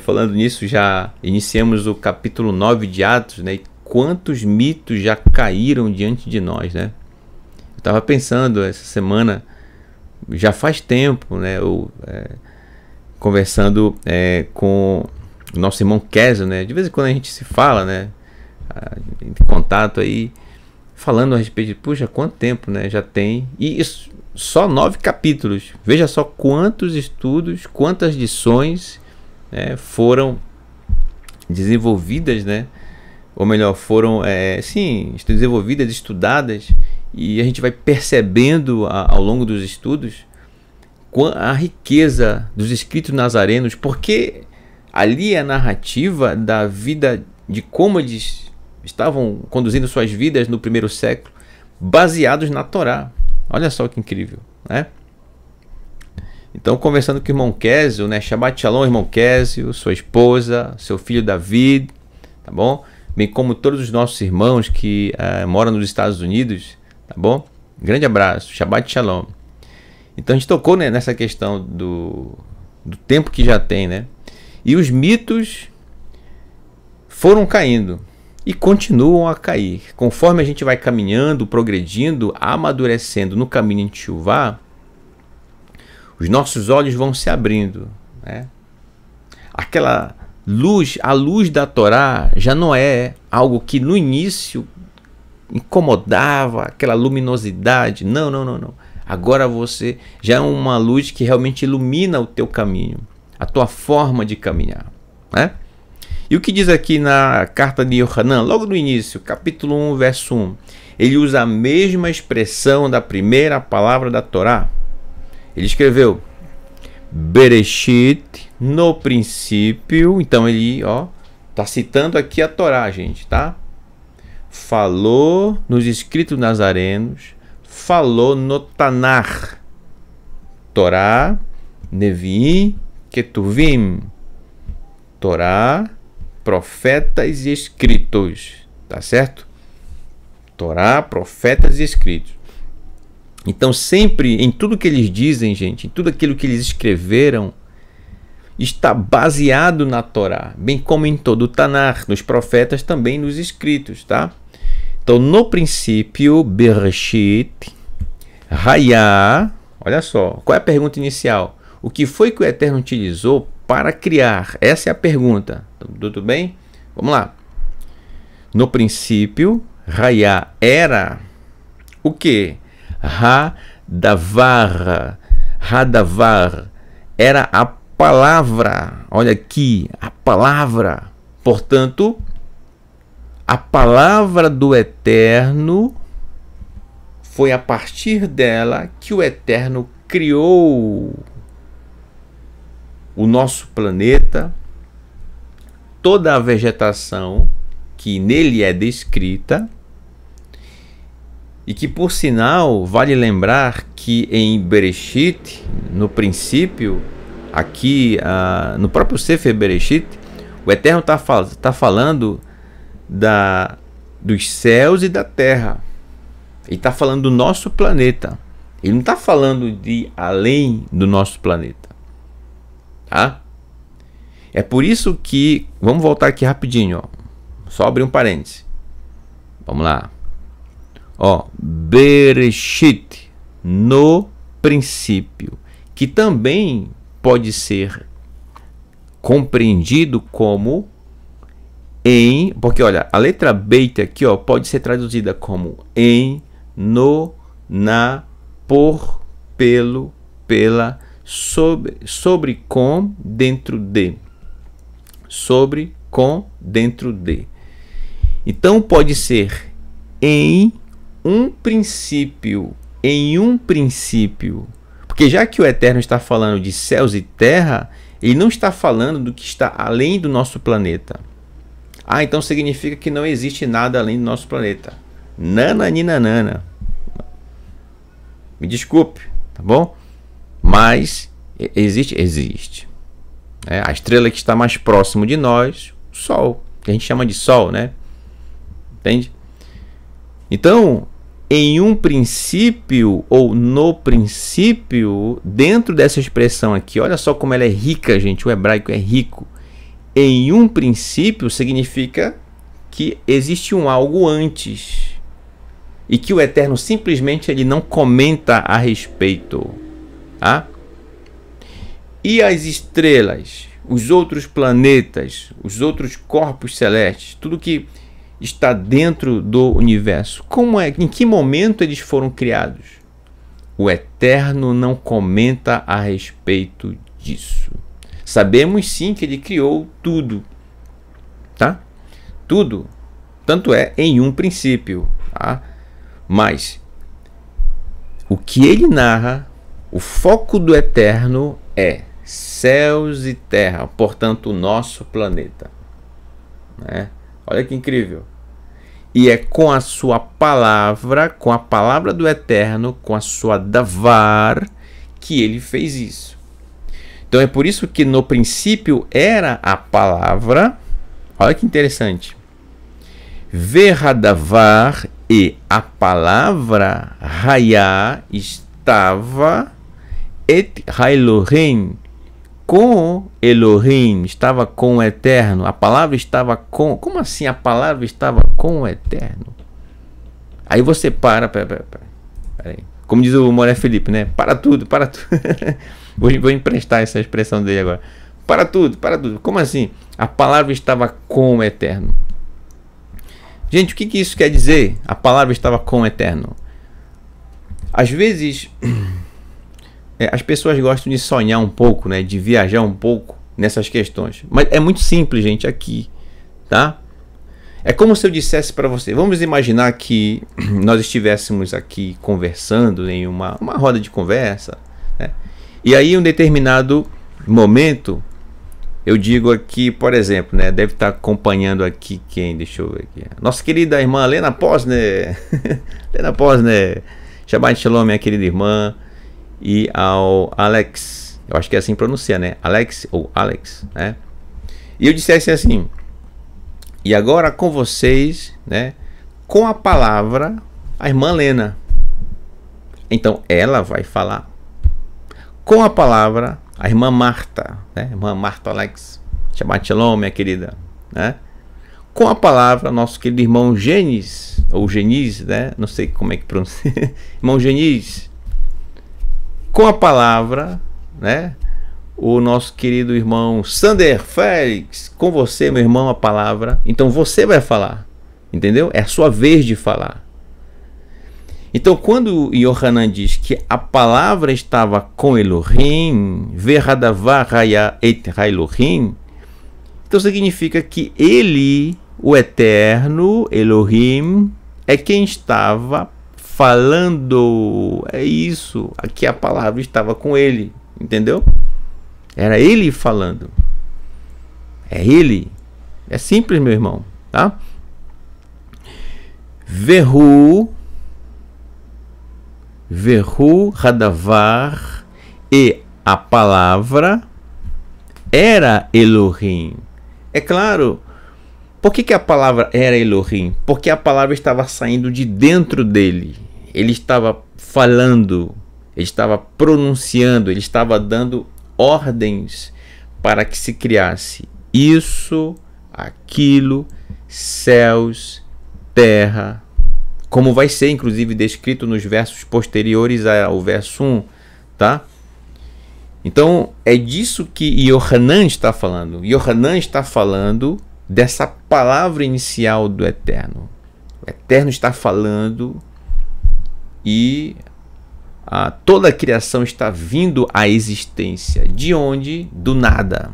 [SPEAKER 1] falando nisso, já iniciamos o capítulo 9 de Atos, né? E quantos mitos já caíram diante de nós, né? Eu estava pensando essa semana, já faz tempo, né? Conversando com o nosso irmão Kézio, né? De vez em quando a gente se fala, né? Em contato aí, falando a respeito de, puxa, quanto tempo, né? Já tem. E isso, só 9 capítulos. Veja só quantos estudos, quantas lições, né, foram desenvolvidas, né? Ou melhor, foram desenvolvidas, estudadas, e a gente vai percebendo ao longo dos estudos a riqueza dos Escritos Nazarenos, porque ali é a narrativa da vida, de como eles estavam conduzindo suas vidas no primeiro século, baseados na Torá. Olha só que incrível, né? Então, conversando com o irmão Kézio, né? Shabbat Shalom, irmão Kézio, sua esposa, seu filho David, tá bom? Bem como todos os nossos irmãos que moram nos Estados Unidos, tá bom? Grande abraço, Shabbat Shalom. Então a gente tocou, né, nessa questão do tempo que já tem, né? E os mitos foram caindo e continuam a cair. Conforme a gente vai caminhando, progredindo, amadurecendo no caminho em Teshuvá, os nossos olhos vão se abrindo, né? Aquela luz, a luz da Torá já não é algo que no início incomodava, aquela luminosidade. Não. Agora você já é uma luz que realmente ilumina o teu caminho, a tua forma de caminhar, né? E o que diz aqui na carta de Yohanan, logo no início, capítulo 1, verso 1, ele usa a mesma expressão da primeira palavra da Torá. Ele escreveu Bereshit, no princípio. Então ele, tá citando aqui a Torá, gente, tá? Falou nos Escritos Nazarenos, falou no Tanar, Torá, Neviim, Ketuvim, Torá, profetas e escritos, tá certo? Torá, profetas e escritos. Então sempre, em tudo que eles dizem, gente, em tudo aquilo que eles escreveram, está baseado na Torá, bem como em todo o Tanar, nos profetas, também nos escritos, tá? Então, no princípio, Bereshit, Hayá, olha só, qual é a pergunta inicial? O que foi que o Eterno utilizou para criar? Essa é a pergunta. Tudo bem? Vamos lá. No princípio, Hayá era o quê? Hadavar. Hadavar era a palavra. Olha aqui, a palavra. Portanto, a palavra do Eterno, foi a partir dela que o Eterno criou o nosso planeta, toda a vegetação que nele é descrita, E que, por sinal, vale lembrar que em Bereshit, no princípio, aqui no próprio Sefer Bereshit, o Eterno está falando dos céus e da terra. Ele está falando do nosso planeta. Ele não está falando de além do nosso planeta. Tá? É por isso que... Vamos voltar aqui rapidinho. Ó. Só abrir um parêntese. Vamos lá. Ó, Bereshit, no princípio, que também pode ser compreendido como em, porque olha, a letra beta aqui, ó, pode ser traduzida como em, no, na, por, pelo, pela, sobre, com, dentro de. Sobre, com, dentro de. Então pode ser em um princípio, porque já que o Eterno está falando de céus e terra, ele não está falando do que está além do nosso planeta. Ah, então significa que não existe nada além do nosso planeta. Nananina. Me desculpe, tá bom? Mas existe. É, a estrela que está mais próximo de nós, o Sol, que a gente chama de Sol, né? Entende? Então, em um princípio ou no princípio, dentro dessa expressão aqui, olha só como ela é rica, gente, o hebraico é rico. Em um princípio significa que existe um algo antes e que o Eterno simplesmente ele não comenta a respeito. Tá? E as estrelas, os outros planetas, os outros corpos celestes, tudo que está dentro do universo, em que momento eles foram criados? O Eterno não comenta a respeito disso. Sabemos sim que ele criou tudo, tá? Tudo, tanto é em um princípio, tá? Mas o que ele narra, o foco do Eterno é céus e terra, portanto o nosso planeta, né? Olha que incrível. E é com a sua palavra, com a palavra do Eterno, com a sua davar, que ele fez isso. Então é por isso que no princípio era a palavra. Olha que interessante. Verhadavar, e a palavra Hayá estava et Elohim, com Elohim, estava com o Eterno. A palavra estava com... Como assim a palavra estava com o Eterno? Aí você para aí. Como diz o Moré Felipe, né? Para tudo. Vou emprestar essa expressão dele agora. Para tudo. Como assim? A palavra estava com o Eterno. Gente, o que isso quer dizer? A palavra estava com o Eterno. Às vezes... as pessoas gostam de sonhar um pouco, né? De viajar um pouco nessas questões. Mas é muito simples, gente, aqui, tá? É como se eu dissesse para você, vamos imaginar que nós estivéssemos aqui conversando em uma roda de conversa, né? E aí em um determinado momento, eu digo aqui, por exemplo, né? Deve estar acompanhando aqui quem? Deixa eu ver aqui. Nossa querida irmã Lena Posner. Lena Posner. Shabbat Shalom, minha querida irmã. E ao Alex, eu acho que é assim pronuncia, né? Alex ou Alex, né? E eu dissesse assim: e agora com vocês, né? Com a palavra, a irmã Lena. Então ela vai falar. Com a palavra, a irmã Marta, né? Irmã Marta Alex, Shabbat Shalom, minha querida, né? Com a palavra, nosso querido irmão Genis, ou Genis, né? Não sei como é que pronuncia. Irmão Genis. Com a palavra, né? O nosso querido irmão Sander Félix, com você, meu irmão, a palavra. Então você vai falar, entendeu? É a sua vez de falar. Então quando Yohanan diz que a palavra estava com Elohim, Verhadavar Hayá et Elohim, então significa que ele, o Eterno, Elohim, é quem estava falando. É isso, aqui a palavra estava com ele, entendeu? Era ele falando. É ele. É simples, meu irmão, tá? Verhu, Vehu hadavar, e a palavra era Elohim. É claro, por que a palavra era Elohim? Porque a palavra estava saindo de dentro dele. Ele estava falando, ele estava pronunciando, ele estava dando ordens para que se criasse isso, aquilo, céus, terra, como vai ser inclusive descrito nos versos posteriores ao verso 1, tá? Então é disso que Yohanan está falando. Yohanan está falando dessa palavra inicial do Eterno. O Eterno está falando e toda a criação está vindo à existência. De onde? Do nada.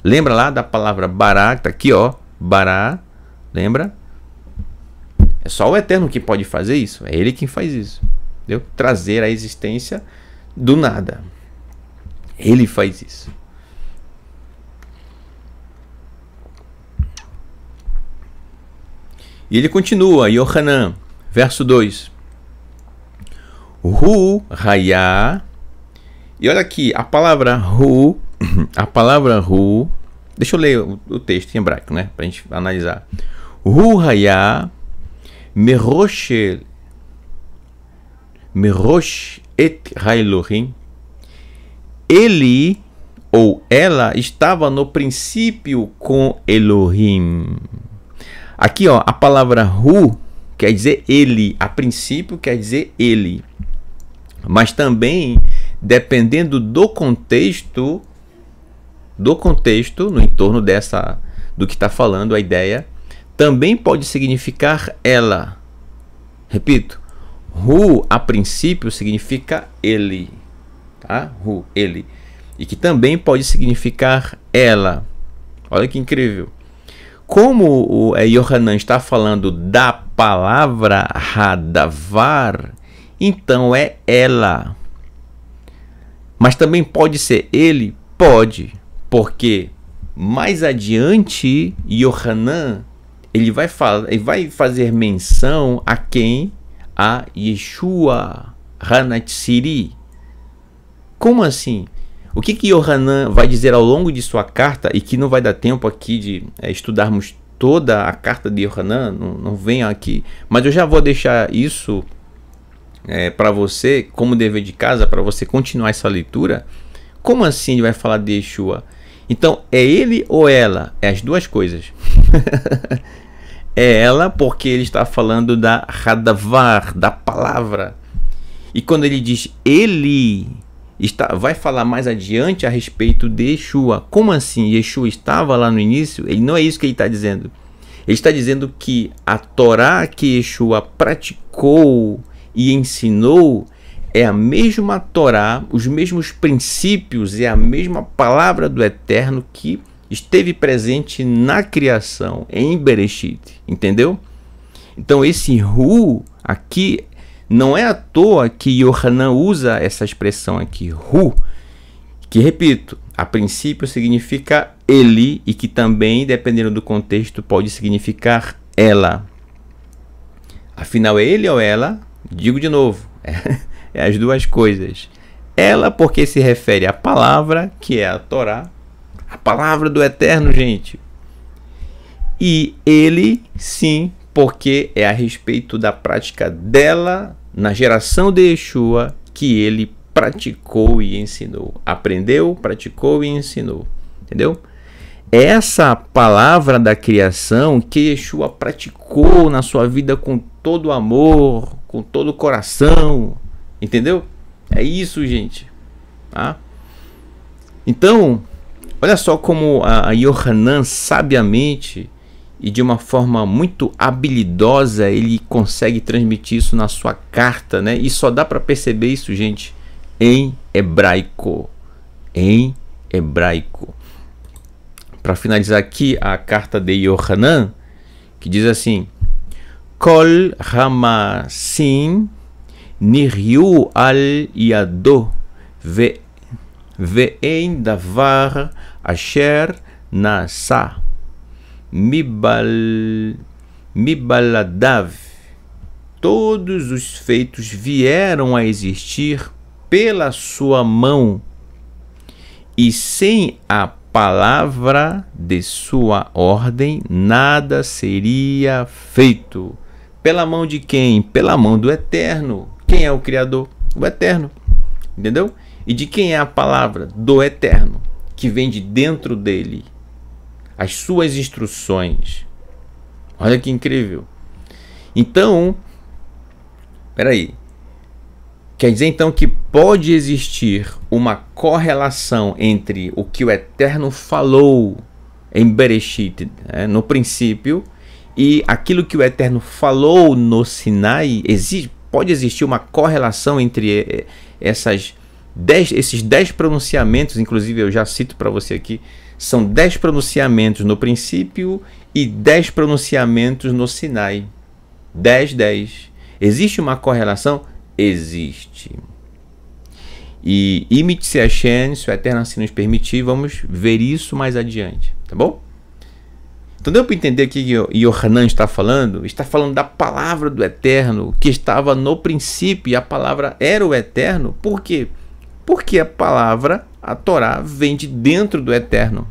[SPEAKER 1] Lembra lá da palavra bará, que está aqui, ó. Bará, lembra? É só o Eterno que pode fazer isso. É Ele quem faz isso. Entendeu? Trazer a existência do nada. Ele faz isso. E ele continua, Yohanan, verso 2. Hu Hayá. E olha aqui, a palavra Hu, deixa eu ler o texto em hebraico, né, pra gente analisar. Hu Hayá Merosh et Haelohim. Ele ou ela estava no princípio com Elohim. Aqui, ó, a palavra Hu quer dizer ele, a princípio quer dizer ele. Mas também, dependendo do contexto, no entorno do que está falando, a ideia, também pode significar ela. Repito, Hu, a princípio, significa ele. Tá? Hu, ele. E que também pode significar ela. Olha que incrível. Como o Yohanan está falando da palavra Hadavar, então é ela. Mas também pode ser ele? Pode. Porque mais adiante, Yohanan ele vai fazer menção a quem? A Yeshua Hanatsiri. Como assim? O que Yohanan vai dizer ao longo de sua carta, e que não vai dar tempo aqui de estudarmos toda a carta de Yohanan, não venha aqui, mas eu já vou deixar isso para você, como dever de casa, para você continuar essa leitura. Como assim ele vai falar de Yeshua? Então, é ele ou ela? É as duas coisas. É ela porque ele está falando da Hadavar, da palavra. E quando ele diz ele, vai falar mais adiante a respeito de Yeshua. Como assim? Yeshua estava lá no início? Ele não é isso que ele está dizendo. Ele está dizendo que a Torá que Yeshua praticou e ensinou é a mesma Torá, os mesmos princípios, é a mesma palavra do Eterno que esteve presente na criação, em Bereshit. Entendeu? Então esse Hu aqui, não é à toa que Yohanan usa essa expressão aqui, Hu, que, repito, a princípio significa ele e que também, dependendo do contexto, pode significar ela. Afinal, é ele ou ela? Digo de novo, é as duas coisas. Ela porque se refere à palavra, que é a Torá, a palavra do Eterno, gente. E ele, sim, porque é a respeito da prática dela na geração de Yeshua que ele praticou e ensinou. Aprendeu, praticou e ensinou. Entendeu? Essa palavra da criação que Yeshua praticou na sua vida com todo o amor, com todo o coração. Entendeu? É isso, gente. Tá? Então, olha só como a Yohanan sabiamente e de uma forma muito habilidosa ele consegue transmitir isso na sua carta, né? E só dá para perceber isso, gente, em hebraico. Em hebraico. Para finalizar aqui a carta de Yohanan, que diz assim: Kol hamasim niryu al yado ve'en davar asher nasa mibaladav todos os feitos vieram a existir pela sua mão, e sem a palavra de sua ordem nada seria feito. Pela mão de quem? Pela mão do Eterno. Quem é o Criador? O Eterno. Entendeu? E de quem é a palavra? Do Eterno, que vem de dentro dele. As suas instruções. Olha que incrível. Então, peraí. Quer dizer então que pode existir uma correlação entre o que o Eterno falou em Bereshit, no princípio, e aquilo que o Eterno falou no Sinai. Pode existir uma correlação entre esses 10 pronunciamentos. Inclusive eu já cito para você aqui, são 10 pronunciamentos no princípio e 10 pronunciamentos no Sinai. 10. Existe uma correlação? Existe. E Imitse Hashem, se o Eterno assim nos permitir, vamos ver isso mais adiante, tá bom? Então deu para entender que Yohanan está falando? Está falando da palavra do Eterno, que estava no princípio, e a palavra era o Eterno. Por quê? Porque a palavra, a Torá, vem de dentro do Eterno.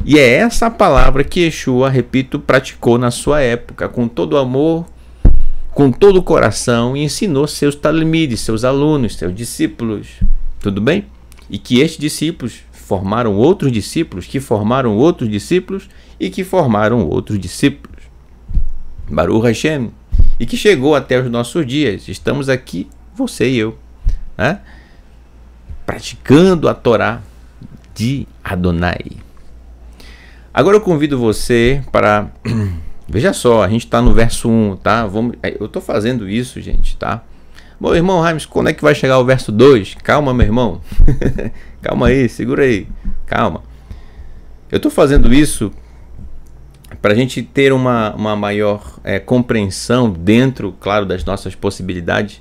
[SPEAKER 1] E é essa palavra que Yeshua, repito, praticou na sua época, com todo amor, com todo o coração, e ensinou seus talmides, seus alunos, seus discípulos. Tudo bem? E que estes discípulos formaram outros discípulos, que formaram outros discípulos, e que formaram outros discípulos. Baruch Hashem. E que chegou até os nossos dias. Estamos aqui, você e eu, né? Praticando a Torá de Adonai. Agora eu convido você para... Veja só, a gente está no verso 1, tá? Eu estou fazendo isso, gente, tá? Bom, irmão Raimes, quando é que vai chegar o verso 2? Calma, meu irmão. Calma aí, segura aí. Calma. Eu estou fazendo isso para a gente ter uma maior compreensão dentro, claro, das nossas possibilidades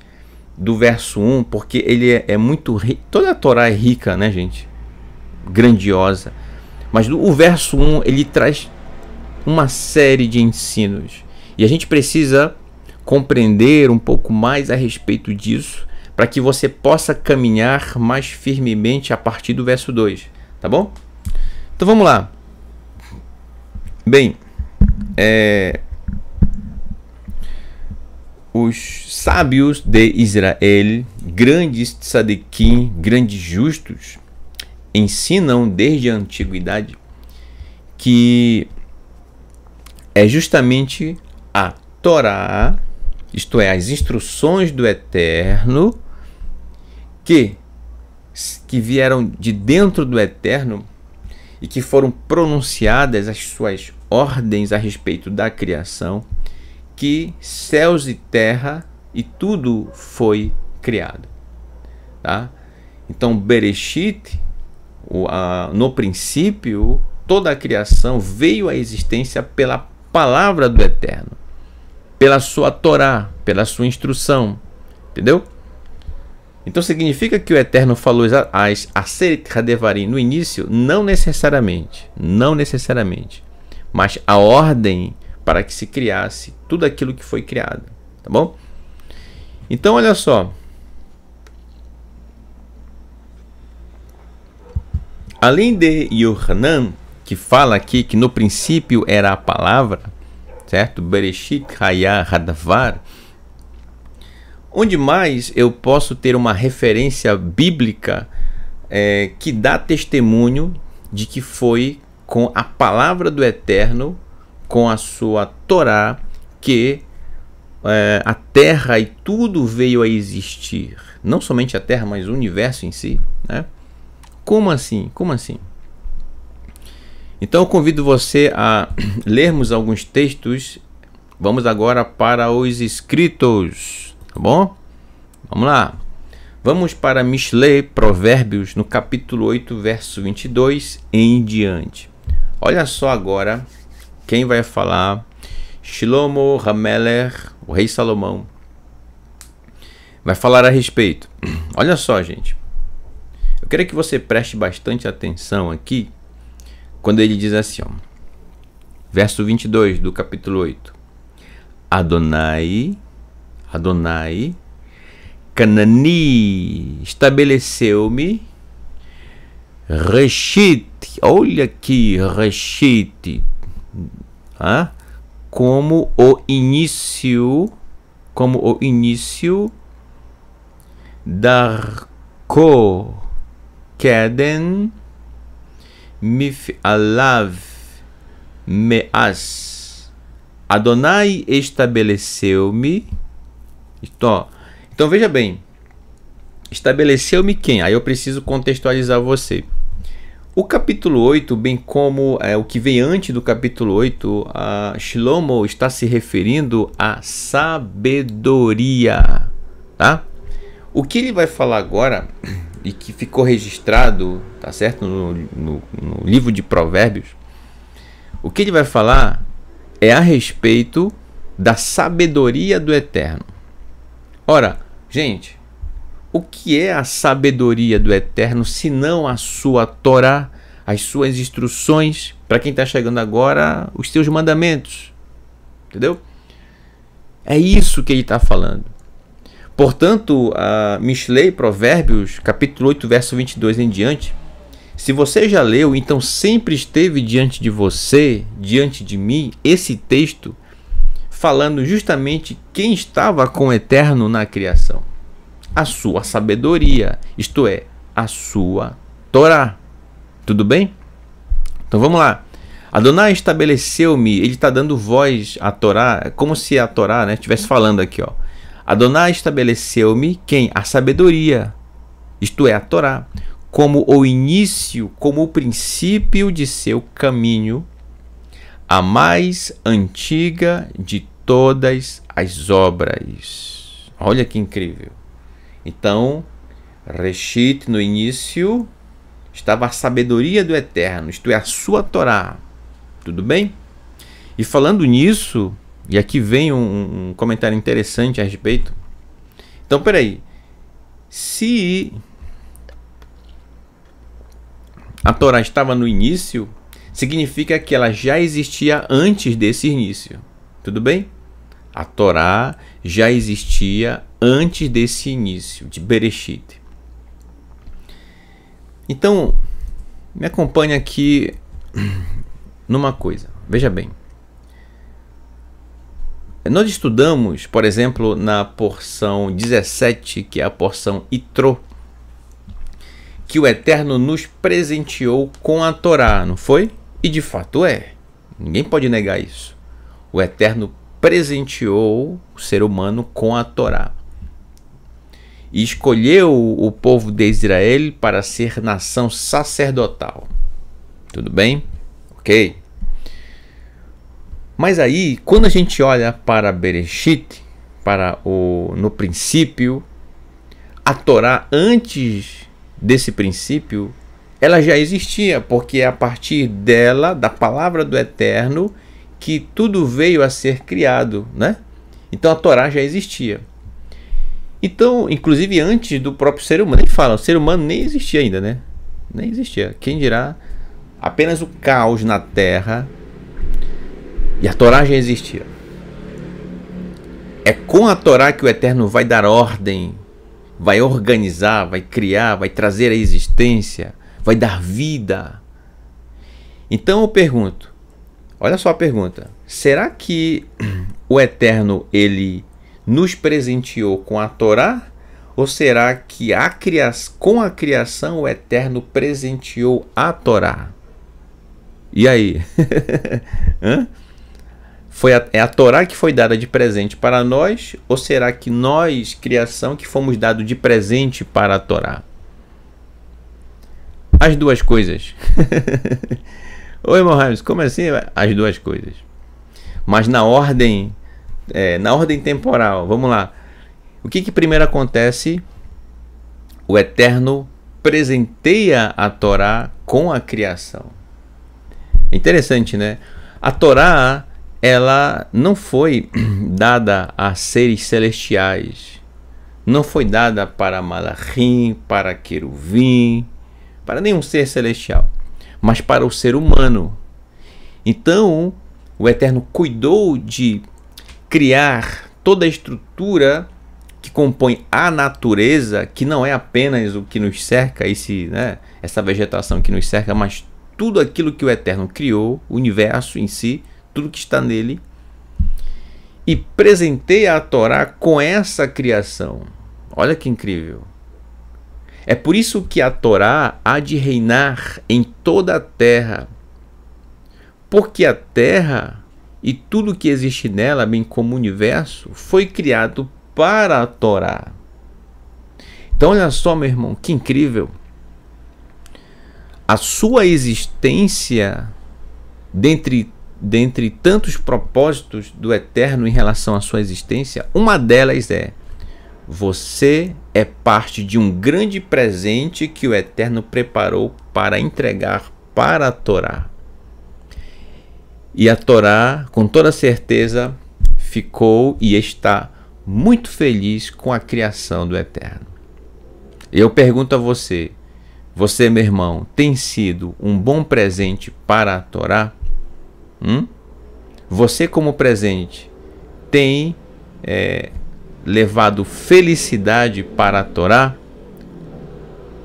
[SPEAKER 1] do verso 1, porque ele é muito rico. Toda a Torá é rica, né, gente? Grandiosa. Mas o verso 1, ele traz uma série de ensinos. E a gente precisa compreender um pouco mais a respeito disso, para que você possa caminhar mais firmemente a partir do verso 2. Tá bom? Então vamos lá. Bem, os sábios de Israel, grandes tzadikim, grandes justos, ensinam desde a antiguidade que é justamente a Torá, isto é, as instruções do Eterno, que vieram de dentro do Eterno e que foram pronunciadas as suas ordens a respeito da criação, que céus e terra e tudo foi criado. Tá? Então, Bereshit, no princípio, toda a criação veio à existência pela palavra do Eterno, pela sua Torá, pela sua instrução, entendeu? Então significa que o Eterno falou as Aseret Hadevarim no início? Não necessariamente, mas a ordem para que se criasse tudo aquilo que foi criado, tá bom? Então olha só, além de Yohanan, que fala aqui que no princípio era a palavra, certo? Bereshit Hayah Hadavar. Onde mais eu posso ter uma referência bíblica que dá testemunho de que foi com a palavra do Eterno, com a sua Torá, que a terra e tudo veio a existir? Não somente a terra, mas o universo em si, né? Como assim? Como assim? Então eu convido você a lermos alguns textos. Vamos agora para os escritos, tá bom? Vamos lá. Vamos para Mishlei, Provérbios, no capítulo 8, verso 22 em diante. Olha só agora quem vai falar. Shlomo Hameler, o rei Salomão, vai falar a respeito. Olha só, gente. Eu quero que você preste bastante atenção aqui, quando ele diz assim, ó, verso 22 do capítulo 8. Adonai, Adonai, Canani, estabeleceu-me, Reshit, olha aqui, Reshit, como o início, Darko, Keden, Mif'alav, Me'as. Adonai estabeleceu-me. Então veja bem. Estabeleceu-me quem? Aí eu preciso contextualizar você. O capítulo 8, bem como o que vem antes do capítulo 8, Shlomo está se referindo à sabedoria. Tá? O que ele vai falar agora, e que ficou registrado, tá certo, no livro de Provérbios, o que ele vai falar é a respeito da sabedoria do Eterno. Ora, gente, o que é a sabedoria do Eterno, se não a sua Torá, as suas instruções, para quem está chegando agora, os seus mandamentos? Entendeu? É isso que ele está falando. Portanto, a Mishlei, Provérbios, capítulo 8, verso 22 em diante, se você já leu, então sempre esteve diante de você, diante de mim, esse texto, falando justamente quem estava com o Eterno na criação. A sua sabedoria, isto é, a sua Torá. Tudo bem? Então vamos lá. Adonai estabeleceu-me, ele está dando voz à Torá, como se a Torá estivesse falando aqui, ó. Adonai estabeleceu-me quem? A sabedoria, isto é, a Torá, como o início, como o princípio de seu caminho, a mais antiga de todas as obras. Olha que incrível. Então, Reshit, no início, estava a sabedoria do Eterno, isto é, a sua Torá. Tudo bem? E falando nisso, e aqui vem um comentário interessante a respeito. Então, peraí. Se a Torá estava no início, significa que ela já existia antes desse início. Tudo bem? A Torá já existia antes desse início, de Bereshit. Então, me acompanhe aqui numa coisa. Veja bem. Nós estudamos, por exemplo, na porção 17, que é a porção Itró, que o Eterno nos presenteou com a Torá, não foi? E de fato é. Ninguém pode negar isso. O Eterno presenteou o ser humano com a Torá. E escolheu o povo de Israel para ser nação sacerdotal. Tudo bem? Ok. Mas aí, quando a gente olha para Bereshit, no princípio, a Torá antes desse princípio, ela já existia, porque é a partir dela, da palavra do Eterno, que tudo veio a ser criado, né? Então a Torá já existia. Então, inclusive antes do próprio ser humano, ele fala, o ser humano nem existia ainda, né? Nem existia. Quem dirá apenas o caos na terra. E a Torá já existia. É com a Torá que o Eterno vai dar ordem, vai organizar, vai criar, vai trazer a existência, vai dar vida. Então eu pergunto, olha só a pergunta, será que o Eterno, ele nos presenteou com a Torá? Ou será que com a criação o Eterno presenteou a Torá? E aí? É a Torá que foi dada de presente para nós, ou será que nós, criação, que fomos dados de presente para a Torá? As duas coisas. Oi, irmão Raimus, como assim? As duas coisas. Mas na ordem temporal, vamos lá. O que primeiro acontece? O Eterno presenteia a Torá com a criação. É interessante, né? A Torá, ela não foi dada a seres celestiais, não foi dada para Malachim, para Queruvim, para nenhum ser celestial, mas para o ser humano. Então, o Eterno cuidou de criar toda a estrutura que compõe a natureza, que não é apenas o que nos cerca, essa vegetação que nos cerca, mas tudo aquilo que o Eterno criou, o universo em si, tudo que está nele, e presenteia a Torá com essa criação. Olha que incrível. É por isso que a Torá há de reinar em toda a terra, porque a terra e tudo que existe nela, bem como o universo, foi criado para a Torá. Então olha só, meu irmão, que incrível. A sua existência, dentre tantos propósitos do Eterno em relação à sua existência, uma delas é: você é parte de um grande presente que o Eterno preparou para entregar para a Torá. E a Torá, com toda certeza, ficou e está muito feliz com a criação do Eterno. Eu pergunto a você, meu irmão, tem sido um bom presente para a Torá? Você, como presente, tem levado felicidade para a Torá?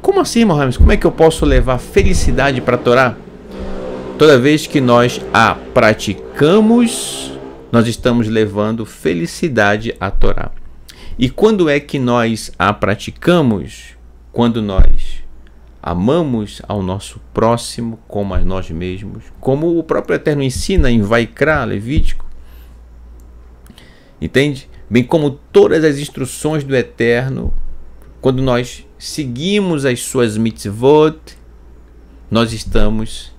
[SPEAKER 1] Como assim, Mohamed? Como é que eu posso levar felicidade para a Torá? Toda vez que nós a praticamos, nós estamos levando felicidade à Torá. E quando é que nós a praticamos? Quando nós amamos ao nosso próximo como a nós mesmos, como o próprio Eterno ensina em Vaikra, Levítico. Entende? Bem como todas as instruções do Eterno, quando nós seguimos as suas mitzvot, nós estamos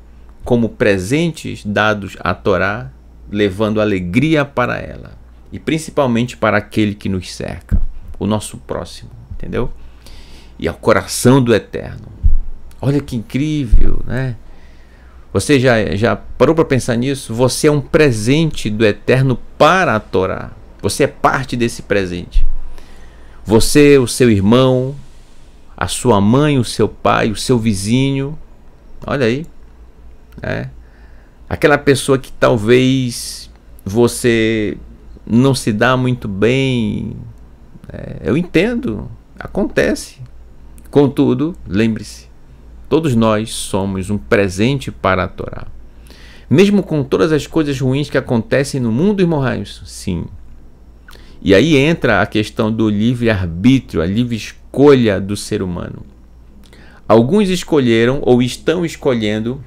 [SPEAKER 1] como presentes dados à Torá, levando alegria para ela, e principalmente para aquele que nos cerca, o nosso próximo, entendeu? E ao coração do Eterno. Olha que incrível, né? Você já parou para pensar nisso? Você é um presente do Eterno para a Torá. Você é parte desse presente. Você, o seu irmão, a sua mãe, o seu pai, o seu vizinho. Olha aí. Aquela pessoa que talvez você não se dá muito bem. Eu entendo. Acontece. Contudo, lembre-se. Todos nós somos um presente para a Torá. Mesmo com todas as coisas ruins que acontecem no mundo, irmão Raios, sim. E aí entra a questão do livre-arbítrio, a livre escolha do ser humano. Alguns escolheram ou estão escolhendo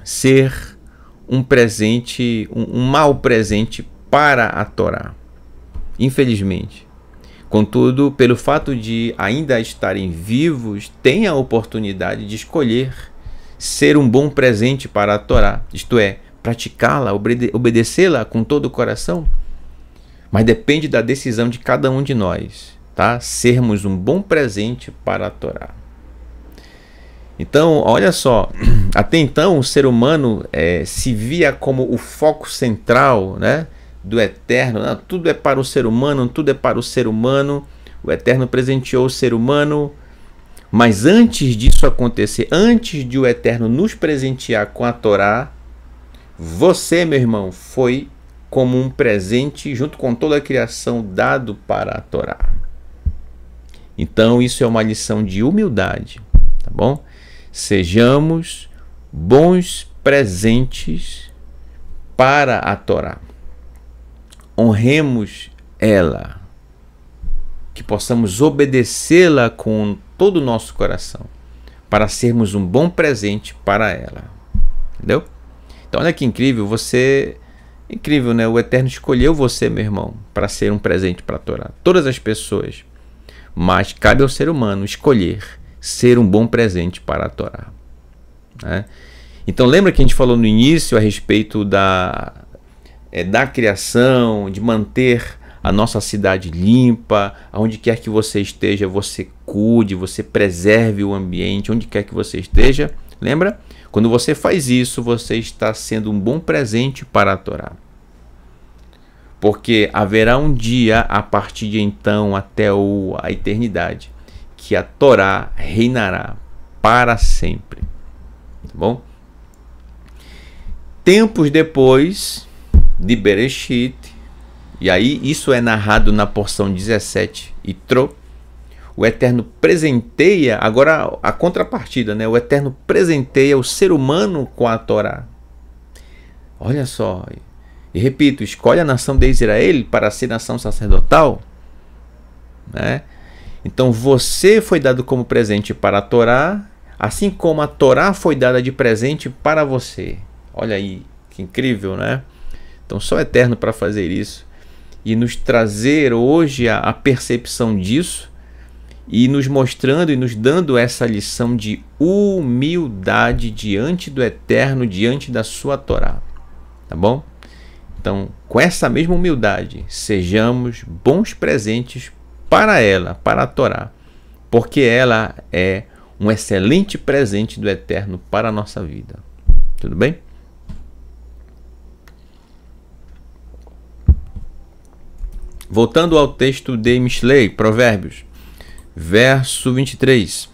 [SPEAKER 1] ser um presente, um mau presente para a Torá. Infelizmente. Contudo, pelo fato de ainda estarem vivos, têm a oportunidade de escolher ser um bom presente para a Torá, isto é, praticá-la, obedecê-la com todo o coração. Mas depende da decisão de cada um de nós, tá? Sermos um bom presente para a Torá. Então, olha só, até então o ser humano se via como o foco central, né, do Eterno. Não, tudo é para o ser humano, tudo é para o ser humano. O Eterno presenteou o ser humano. Mas antes disso acontecer, antes de o Eterno nos presentear com a Torá, você, meu irmão, foi como um presente junto com toda a criação dado para a Torá. Então isso é uma lição de humildade, tá bom? Sejamos bons presentes para a Torá. Honremos ela, que possamos obedecê-la com todo o nosso coração, para sermos um bom presente para ela. Entendeu? Então olha que incrível, incrível, né? O Eterno escolheu você, meu irmão, para ser um presente para a Torá. Todas as pessoas. Mas cabe ao ser humano escolher ser um bom presente para a Torá. Né? Então lembra que a gente falou no início a respeito da criação, de manter a nossa cidade limpa, aonde quer que você esteja, você cuide, você preserve o ambiente, onde quer que você esteja. Lembra? Quando você faz isso, você está sendo um bom presente para a Torá. Porque haverá um dia, a partir de então até a eternidade, que a Torá reinará para sempre. Tá bom? Tempos depois de Bereshit, E aí isso é narrado na porção 17. Itró. O Eterno presenteia, agora a contrapartida, né? O Eterno presenteia o ser humano com a Torá. Olha só. E repito, escolhe a nação de Israel para ser nação sacerdotal, né? Então você foi dado como presente para a Torá, assim como a Torá foi dada de presente para você. Olha aí, que incrível, né? Então só o Eterno para fazer isso e nos trazer hoje a percepção disso, e nos mostrando e nos dando essa lição de humildade diante do Eterno, diante da sua Torá. Tá bom? Então, com essa mesma humildade, sejamos bons presentes para ela, para a Torá, porque ela é um excelente presente do Eterno para a nossa vida. Tudo bem? Voltando ao texto de Mishlei, Provérbios, verso 23.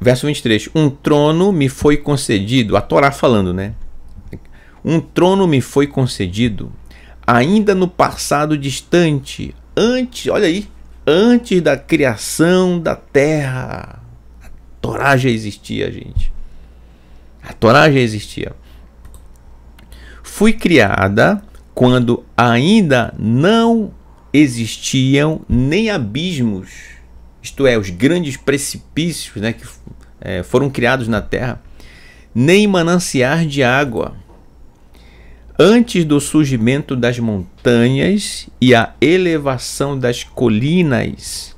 [SPEAKER 1] Verso 23. Um trono me foi concedido, a Torá falando, né? Um trono me foi concedido, ainda no passado distante, antes, olha aí, antes da criação da terra. A Torá já existia, gente. A Torá já existia. Fui criada quando ainda não existiam nem abismos, isto é, os grandes precipícios, né, que foram criados na terra, nem mananciar de água, antes do surgimento das montanhas e a elevação das colinas.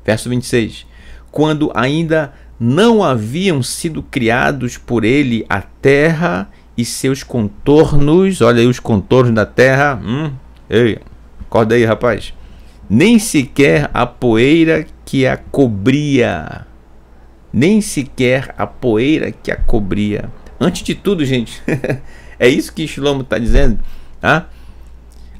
[SPEAKER 1] Verso 26. Quando ainda não haviam sido criados por ele a terra e seus contornos. Olha aí os contornos da terra. Ei, acorda aí, rapaz. Nem sequer a poeira que a cobria. Nem sequer a poeira que a cobria. Antes de tudo, gente, é isso que Shlomo está dizendo. Tá?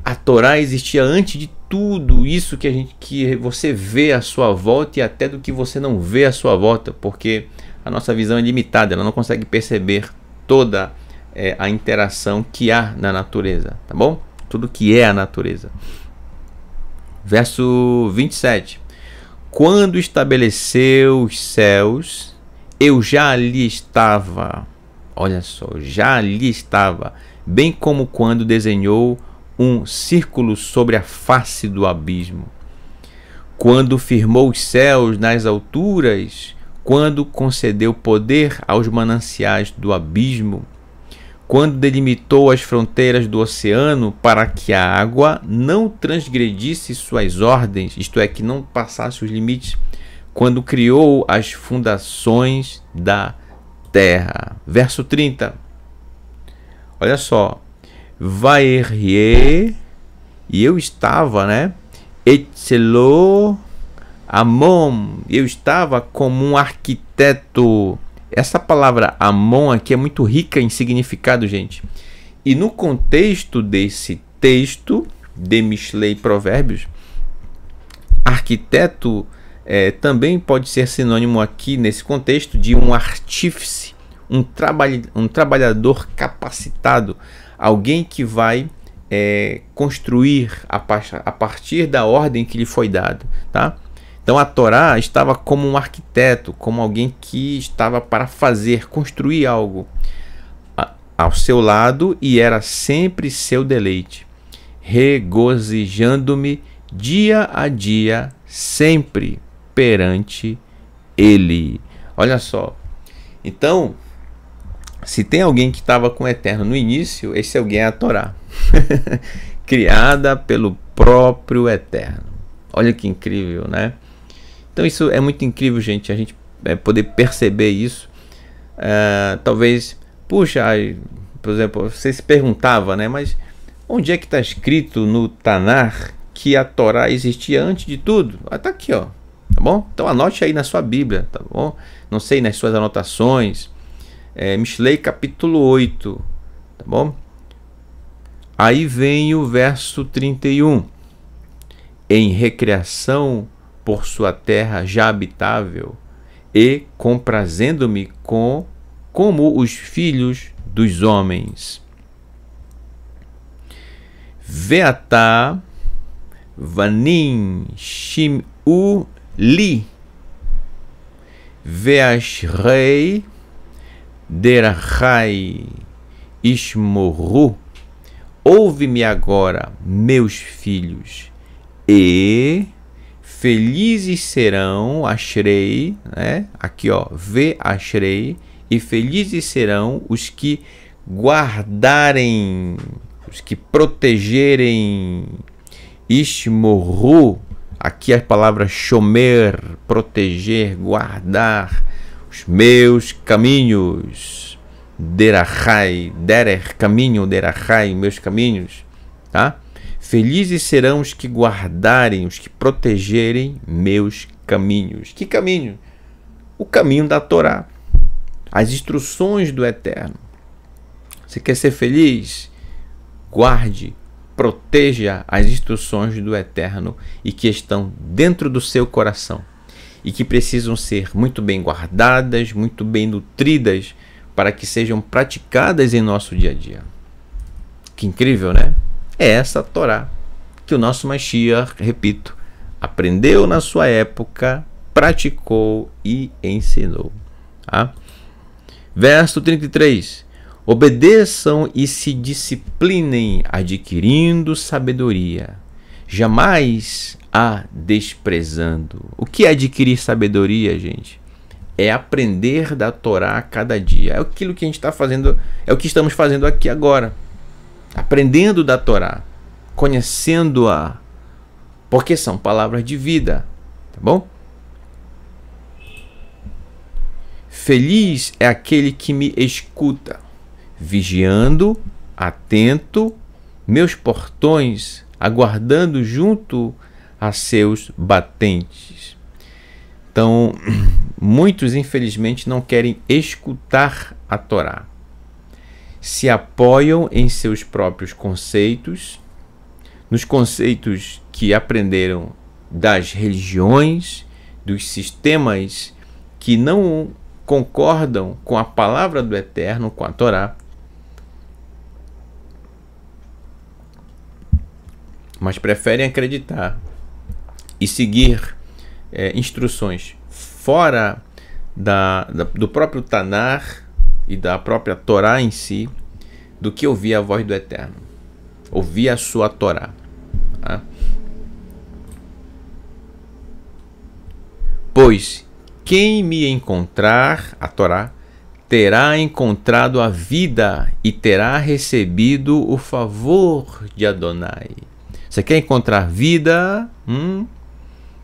[SPEAKER 1] A Torá existia antes de tudo isso que você vê à sua volta e até do que você não vê à sua volta, porque a nossa visão é limitada, ela não consegue perceber toda a interação que há na natureza, tá bom? Tudo que é a natureza. Verso 27. Quando estabeleceu os céus, eu já ali estava. Olha só, já ali estava, bem como quando desenhou um círculo sobre a face do abismo. Quando firmou os céus nas alturas, quando concedeu poder aos mananciais do abismo, quando delimitou as fronteiras do oceano para que a água não transgredisse suas ordens, isto é, que não passasse os limites, quando criou as fundações da terra. Verso 30. Olha só. Vaerie, e eu estava, né? Etzelo Amon, eu estava como um arquiteto. Essa palavra Amon aqui é muito rica em significado, gente. E no contexto desse texto de Mishlei Provérbios, arquiteto também pode ser sinônimo aqui nesse contexto de um artífice, um trabalhador capacitado, alguém que vai construir a partir da ordem que lhe foi dado, tá? Então a Torá estava como um arquiteto, como alguém que estava para fazer, construir algo ao seu lado, e era sempre seu deleite, regozijando-me dia a dia, sempre perante ele. Olha só. Então, se tem alguém que estava com o Eterno no início, esse alguém é a Torá, criada pelo próprio Eterno. Olha que incrível, né? Então isso é muito incrível, gente, a gente poder perceber isso. Talvez, puxa, por exemplo, você se perguntava, né? Mas onde é que está escrito no Tanar que a Torá existia antes de tudo? Está aqui, ó. Tá bom? Então anote aí na sua Bíblia, tá bom? Não sei, nas suas anotações. Mishlei capítulo 8, tá bom? Aí vem o verso 31. Em recreação por sua terra já habitável, e comprazendo-me como os filhos dos homens. Ve'ata vanim shim'u li ve'ashrei derachai ishmoru. Ouve-me agora, meus filhos, e felizes serão, ashrei, né? Aqui ó, ve'ashrei, e felizes serão os que guardarem, os que protegerem, ishmoru, aqui a palavra shomer, proteger, guardar, os meus caminhos, derachai, derer, caminho, derachai, meus caminhos, tá? Felizes serão os que guardarem, os que protegerem meus caminhos. Que caminho? O caminho da Torá, as instruções do Eterno. Você quer ser feliz? Guarde, proteja as instruções do Eterno e que estão dentro do seu coração e que precisam ser muito bem guardadas, muito bem nutridas para que sejam praticadas em nosso dia a dia. Que incrível, né? É essa Torá que o nosso Mashiach, repito, aprendeu na sua época, praticou e ensinou. Tá? Verso 33. Obedeçam e se disciplinem, adquirindo sabedoria, jamais a desprezando. O que é adquirir sabedoria, gente? É aprender da Torá a cada dia. É aquilo que a gente está fazendo, é o que estamos fazendo aqui agora. Aprendendo da Torá, conhecendo-a, porque são palavras de vida, tá bom? Feliz é aquele que me escuta, vigiando, atento, meus portões, aguardando junto a seus batentes. Então, muitos, infelizmente, não querem escutar a Torá. Se apoiam em seus próprios conceitos, nos conceitos que aprenderam das religiões, dos sistemas que não concordam com a palavra do Eterno, com a Torá, mas preferem acreditar e seguir instruções fora do próprio Tanar e da própria Torá em si, do que ouvir a voz do Eterno, ouvir a sua Torá. Tá? Pois quem me encontrar, a Torá, terá encontrado a vida e terá recebido o favor de Adonai. Você quer encontrar vida?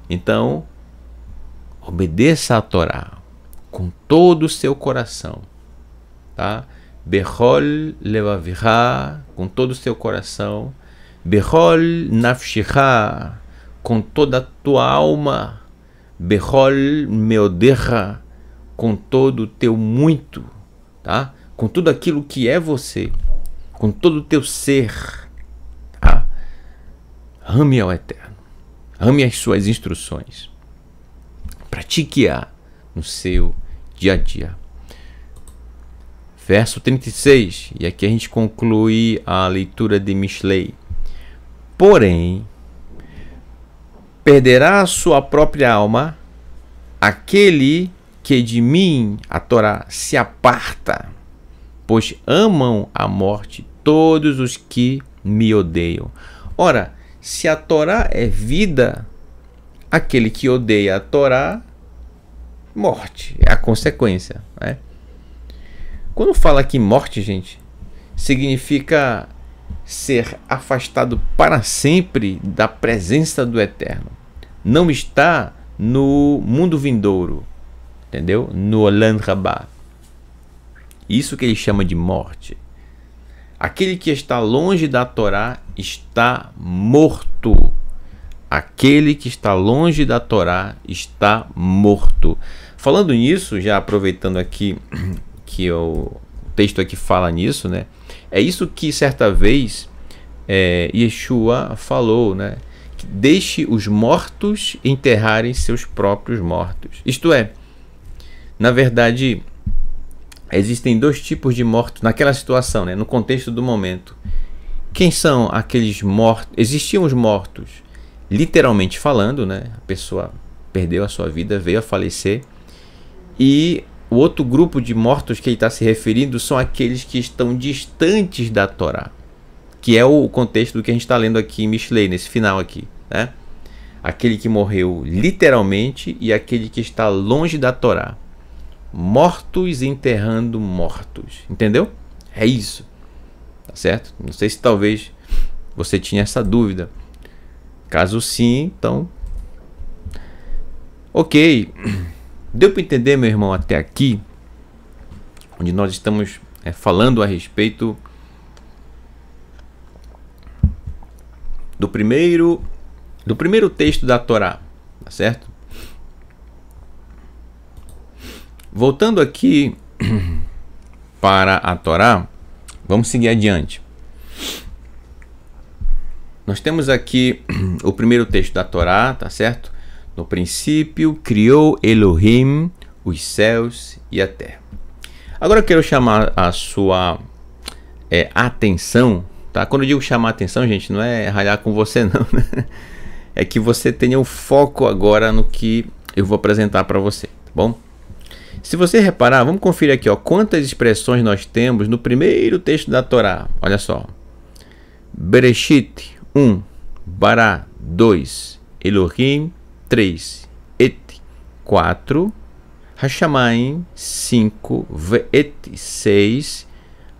[SPEAKER 1] Então, obedeça a Torá com todo o seu coração, tá? Bechol levavicha, com todo o seu coração. Bechol nafshicha, com toda a tua alma. Bechol meodecha, com todo o teu muito, tá? Com tudo aquilo que é você, com todo o teu ser, tá? Ame ao Eterno, ame as suas instruções, pratique-a no seu dia a dia. Verso 36, e aqui a gente conclui a leitura de Mishlei. Porém, perderá a sua própria alma aquele que de mim, a Torá, se aparta, pois amam a morte todos os que me odeiam. Ora, se a Torá é vida, aquele que odeia a Torá, morte, é a consequência, né? Quando fala aqui morte, gente, significa ser afastado para sempre da presença do Eterno. Não está no mundo vindouro, entendeu? No Olam Rabá. Isso que ele chama de morte. Aquele que está longe da Torá está morto. Aquele que está longe da Torá está morto. Falando nisso, já aproveitando aqui que o texto aqui fala nisso, né? É isso que certa vez Yeshua falou, né? Que deixe os mortos enterrarem seus próprios mortos. Isto é, na verdade, existem dois tipos de mortos naquela situação, né? No contexto do momento. Quem são aqueles mortos? Existiam os mortos, literalmente falando, né? A pessoa perdeu a sua vida, veio a falecer. E o outro grupo de mortos que ele está se referindo são aqueles que estão distantes da Torá, que é o contexto do que a gente está lendo aqui em Mishlei, nesse final aqui, né? Aquele que morreu literalmente e aquele que está longe da Torá. Mortos enterrando mortos. Entendeu? É isso. Tá certo? Não sei se talvez você tinha essa dúvida. Caso sim, então... Ok. Deu para entender, meu irmão, até aqui? Onde nós estamos falando a respeito do primeiro texto da Torá. Tá certo? Voltando aqui para a Torá, vamos seguir adiante. Nós temos aqui o primeiro texto da Torá, tá certo? No princípio, criou Elohim os céus e a terra. Agora eu quero chamar a sua atenção, tá? Quando eu digo chamar a atenção, gente, não é ralhar com você não, né? É que você tenha o foco agora no que eu vou apresentar para você, tá bom? Se você reparar, vamos conferir aqui, ó, quantas expressões nós temos no primeiro texto da Torá. Olha só. Bereshit 1, Bará 2, Elohim 3, Et 4, Hashamayim 5, Ve'et 6,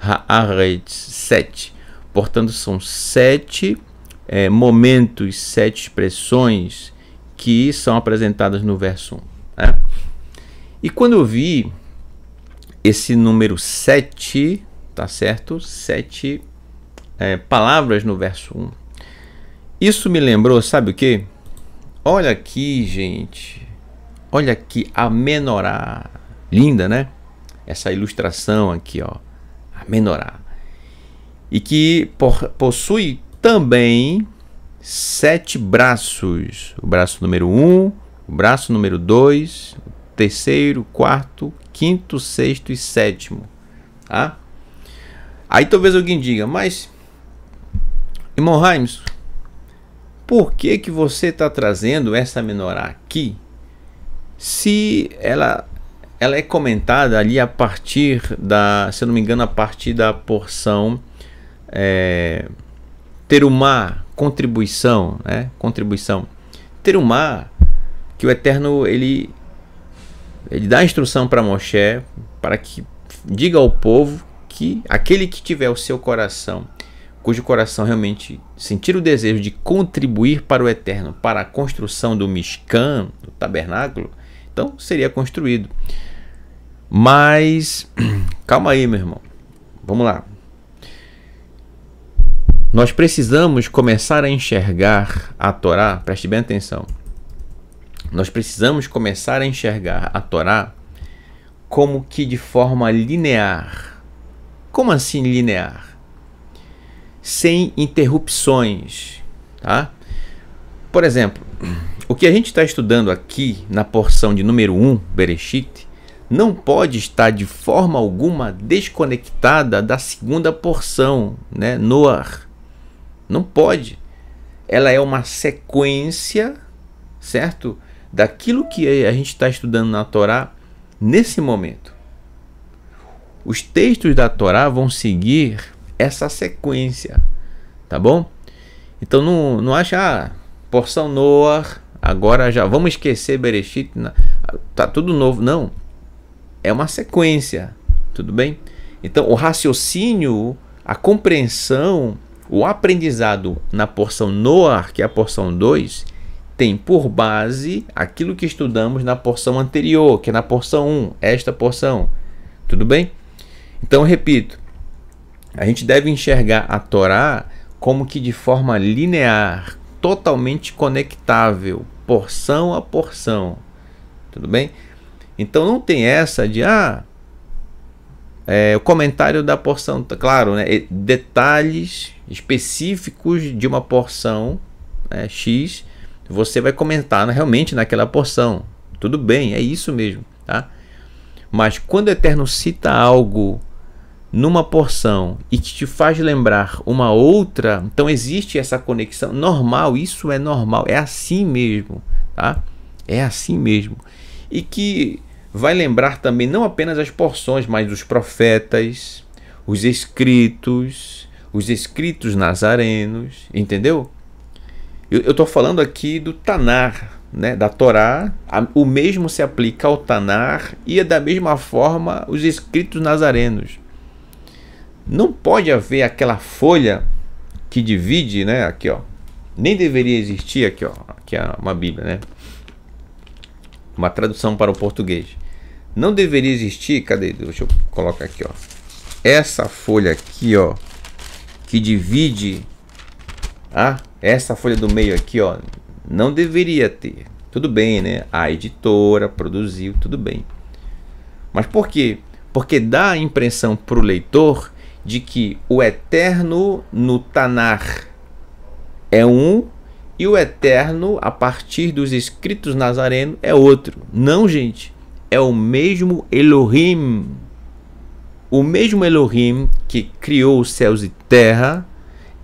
[SPEAKER 1] Haaretz 7. Portanto, são 7 momentos, 7 expressões que são apresentadas no verso 1. Né? E quando eu vi esse número 7, tá certo? 7 palavras no verso 1. Isso me lembrou, sabe o que? Olha aqui, gente. Olha aqui a menorá. Linda, né? Essa ilustração aqui, ó. A menorá. E que possui também 7 braços. O braço número 1, o braço número 2, terceiro, quarto, quinto, sexto e sétimo. Tá? Aí talvez alguém diga, mas irmão Raims, por que você está trazendo essa menorá aqui se ela é comentada ali a partir da, se eu não me engano, a partir da porção terumá, contribuição, né? Contribuição. Terumá, que o Eterno ele dá a instrução para Moshe para que diga ao povo que aquele que tiver o seu coração, cujo coração realmente sentir o desejo de contribuir para o Eterno, para a construção do Mishkan, do tabernáculo, então seria construído. Mas calma aí, meu irmão. Vamos lá. Nós precisamos começar a enxergar a Torá, preste bem atenção. Nós precisamos começar a enxergar a Torá como que de forma linear. Como assim linear? Sem interrupções, tá? Por exemplo, o que a gente está estudando aqui na porção de número 1, Bereshit, não pode estar de forma alguma desconectada da segunda porção, né? Noar. Não pode. Ela é uma sequência, certo? Daquilo que a gente está estudando na Torá nesse momento. Os textos da Torá vão seguir essa sequência, tá bom? Então não acha, porção Noar, agora já vamos esquecer Bereshit, tá tudo novo. Não, é uma sequência, tudo bem? Então o raciocínio, a compreensão, o aprendizado na porção Noar, que é a porção 2, tem por base aquilo que estudamos na porção anterior, que é na porção 1, esta porção. Tudo bem? Então, eu repito, a gente deve enxergar a Torá como que de forma linear, totalmente conectável, porção a porção. Tudo bem? Então, não tem essa de, o comentário da porção, claro, né, detalhes específicos de uma porção X, você vai comentar realmente naquela porção. Tudo bem, é isso mesmo, tá? Mas quando o Eterno cita algo numa porção e que te faz lembrar uma outra, então existe essa conexão normal, isso é normal, é assim mesmo, tá? É assim mesmo. E que vai lembrar também não apenas as porções, mas os profetas, os escritos nazarenos, entendeu? Eu estou falando aqui do Tanar, né, da Torá. O mesmo se aplica ao Tanar e da mesma forma os escritos nazarenos. Não pode haver aquela folha que divide, né, aqui ó, nem deveria existir aqui ó, aqui é uma Bíblia, né, uma tradução para o português. Não deveria existir, cadê? Deixa eu colocar aqui ó, essa folha aqui ó, que divide, essa folha do meio aqui ó, não deveria ter. Tudo bem, né? A editora produziu, tudo bem. Mas por quê? Porque dá a impressão para o leitor de que o eterno no Tanar é um e o eterno a partir dos escritos nazarenos é outro. Não, gente. É o mesmo Elohim. O mesmo Elohim que criou os céus e terra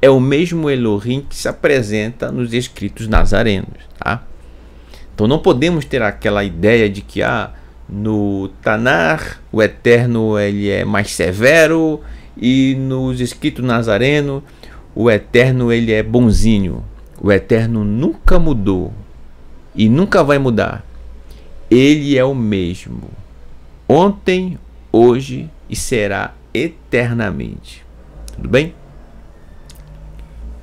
[SPEAKER 1] é o mesmo Elohim que se apresenta nos escritos nazarenos, tá? Então não podemos ter aquela ideia de que no Tanar o eterno ele é mais severo e nos escritos nazarenos o eterno ele é bonzinho. O eterno nunca mudou e nunca vai mudar. Ele é o mesmo ontem, hoje e será eternamente. Tudo bem?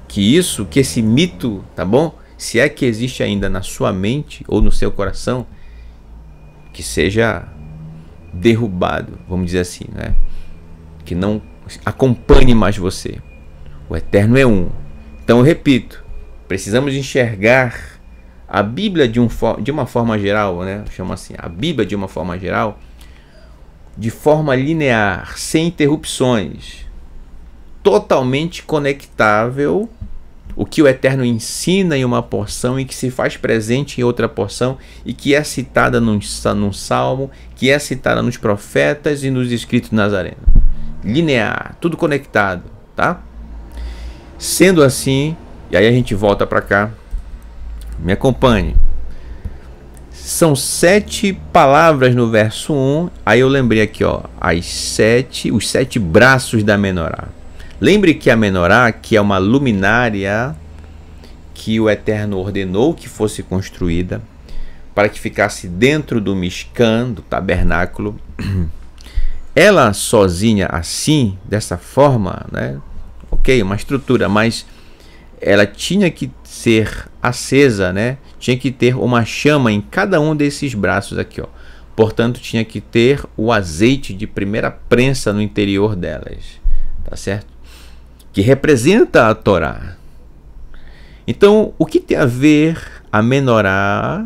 [SPEAKER 1] Que esse mito, tá bom? Se é que existe ainda na sua mente ou no seu coração, que seja derrubado, vamos dizer assim, né? Que não acompanhe mais você. O eterno é um. Então eu repito, precisamos enxergar a Bíblia de uma forma geral, né? Chama assim, a Bíblia de uma forma geral, de forma linear, sem interrupções, totalmente conectável. O que o Eterno ensina em uma porção e que se faz presente em outra porção e que é citada num salmo, que é citada nos profetas e nos escritos nazarenos. Linear, tudo conectado, tá? Sendo assim, e aí a gente volta para cá, me acompanhe. São 7 palavras no verso 1, aí eu lembrei aqui, ó, os 7 braços da menorá. Lembre que a menorá, que é uma luminária que o Eterno ordenou que fosse construída para que ficasse dentro do Mishkan, do tabernáculo, ela sozinha assim, dessa forma, né? Ok, uma estrutura, mas ela tinha que ser acesa, né? Tinha que ter uma chama em cada um desses braços aqui, ó. Portanto, tinha que ter o azeite de primeira prensa no interior delas, tá certo? Que representa a Torá. Então, o que tem a ver a menorá,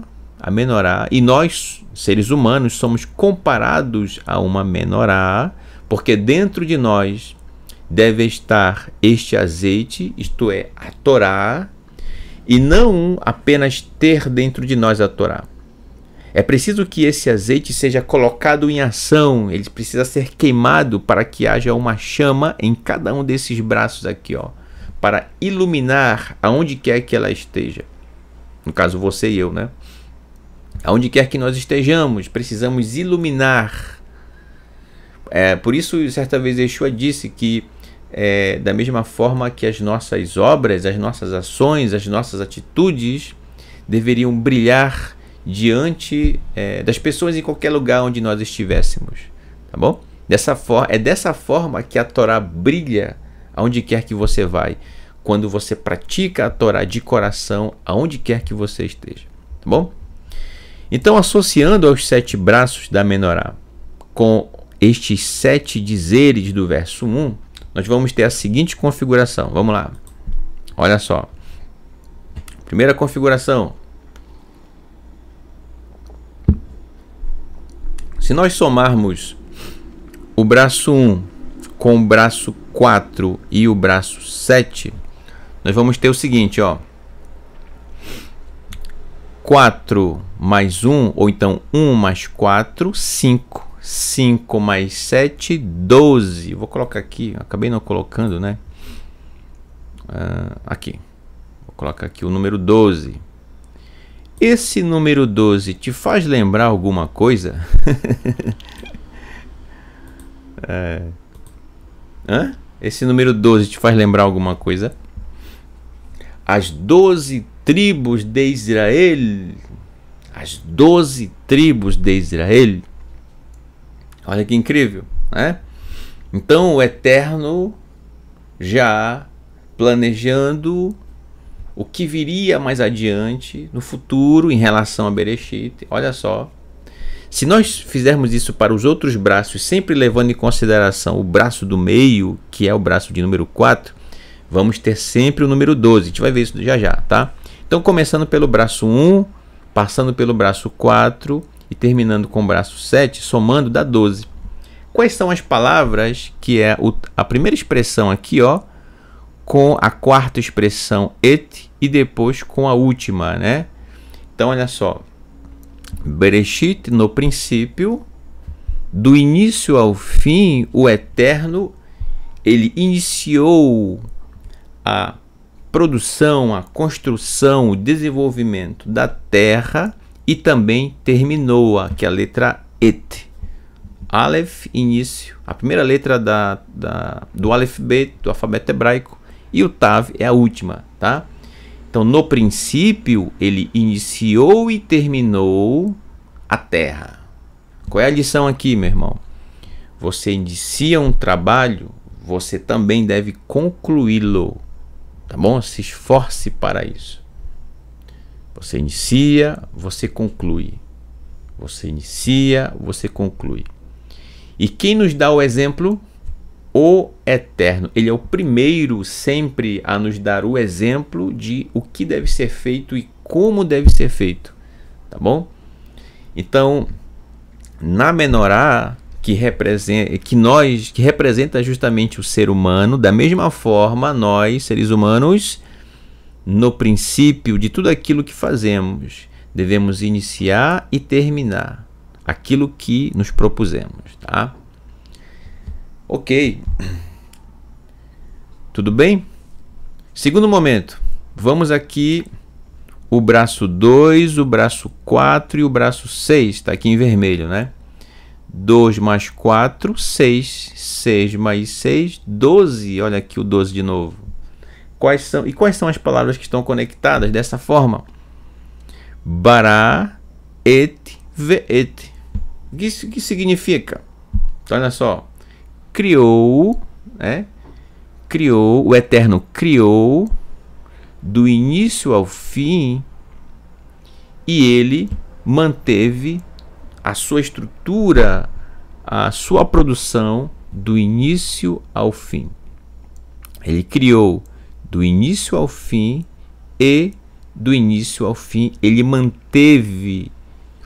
[SPEAKER 1] e nós, seres humanos, somos comparados a uma menorá, porque dentro de nós deve estar este azeite, isto é, a Torá, e não apenas ter dentro de nós a Torá. É preciso que esse azeite seja colocado em ação, ele precisa ser queimado para que haja uma chama em cada um desses braços aqui, ó, para iluminar aonde quer que ela esteja. No caso, você e eu, né? Aonde quer que nós estejamos, precisamos iluminar. Por isso, certa vez, Yeshua disse que da mesma forma que as nossas obras, as nossas ações, as nossas atitudes deveriam brilhar diante das pessoas em qualquer lugar onde nós estivéssemos, tá bom? É dessa forma que a Torá brilha aonde quer que você vai, quando você pratica a Torá de coração, aonde quer que você esteja, tá bom? Então, associando aos 7 braços da menorá com estes 7 dizeres do verso 1, nós vamos ter a seguinte configuração. Vamos lá, olha só. Primeira configuração. Se nós somarmos o braço 1 com o braço 4 e o braço 7, nós vamos ter o seguinte, ó. 4 mais 1, ou então 1 mais 4, 5. 5 mais 7, 12. Vou colocar aqui, acabei não colocando, né? Aqui. Vou colocar aqui o número 12. Esse número 12 te faz lembrar alguma coisa? Esse número 12 te faz lembrar alguma coisa? As 12 tribos de Israel. As 12 tribos de Israel. Olha que incrível, né? Então o Eterno já planejando o que viria mais adiante, no futuro, em relação a Bereshit. Olha só. Se nós fizermos isso para os outros braços, sempre levando em consideração o braço do meio, que é o braço de número 4, vamos ter sempre o número 12. A gente vai ver isso já já, tá? Então, começando pelo braço 1, passando pelo braço 4 e terminando com o braço 7, somando dá 12. Quais são as palavras que é a primeira expressão aqui, ó, com a quarta expressão et e depois com a última, né? Então, olha só. Bereshit, no princípio, do início ao fim, o Eterno, ele iniciou a produção, a construção, o desenvolvimento da terra e também terminou aqui a letra et. Aleph, início, a primeira letra do alfabeto, do alfabeto hebraico, e o Tav é a última, tá? Então, no princípio, ele iniciou e terminou a terra. Qual é a lição aqui, meu irmão? Você inicia um trabalho, você também deve concluí-lo, tá bom? Se esforce para isso. Você inicia, você conclui. Você inicia, você conclui. E quem nos dá o exemplo? O Eterno. Ele é o primeiro sempre a nos dar o exemplo de o que deve ser feito e como deve ser feito, tá bom? Então, na menorá, que representa justamente o ser humano, da mesma forma, nós, seres humanos, no princípio de tudo aquilo que fazemos, devemos iniciar e terminar aquilo que nos propusemos, tá? Ok. Tudo bem? Segundo momento. Vamos aqui o braço 2, o braço 4 e o braço 6. Está aqui em vermelho, né? 2 mais 4, 6. 6 mais 6, 12. Olha aqui o 12 de novo. Quais são as palavras que estão conectadas dessa forma? Bará, et, ve'et. O que significa? Então, olha só. Criou, né? Criou, o Eterno criou do início ao fim e ele manteve a sua estrutura, a sua produção do início ao fim. Ele criou do início ao fim e do início ao fim ele manteve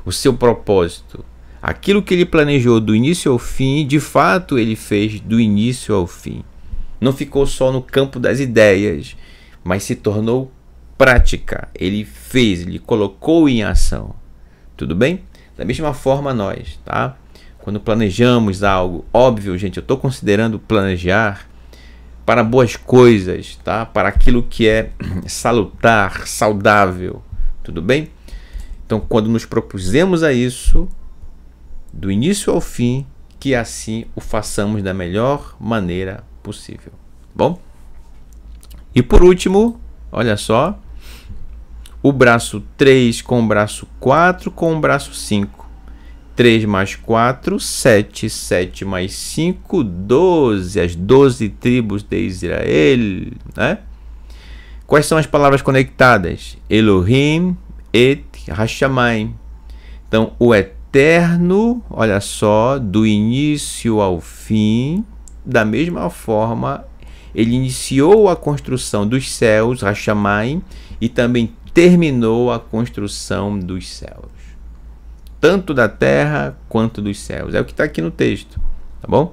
[SPEAKER 1] o seu propósito. Aquilo que ele planejou do início ao fim, de fato ele fez do início ao fim. Não ficou só no campo das ideias, mas se tornou prática. Ele fez, ele colocou em ação. Tudo bem? Da mesma forma nós, tá? Quando planejamos algo, óbvio, gente, eu estou considerando planejar para boas coisas, tá? Para aquilo que é salutar, saudável. Tudo bem? Então, quando nos propusemos a isso, do início ao fim, que assim o façamos da melhor maneira possível. Bom? E por último, olha só, o braço 3 com o braço 4 com o braço 5. 3 mais 4, 7. 7 mais 5, 12. As 12 tribos de Israel, né? Quais são as palavras conectadas? Elohim et Hashamayim. Então, o Eterno, olha só, do início ao fim, da mesma forma, ele iniciou a construção dos céus, Hashamayim, e também terminou a construção dos céus. Tanto da terra quanto dos céus. É o que está aqui no texto, tá bom?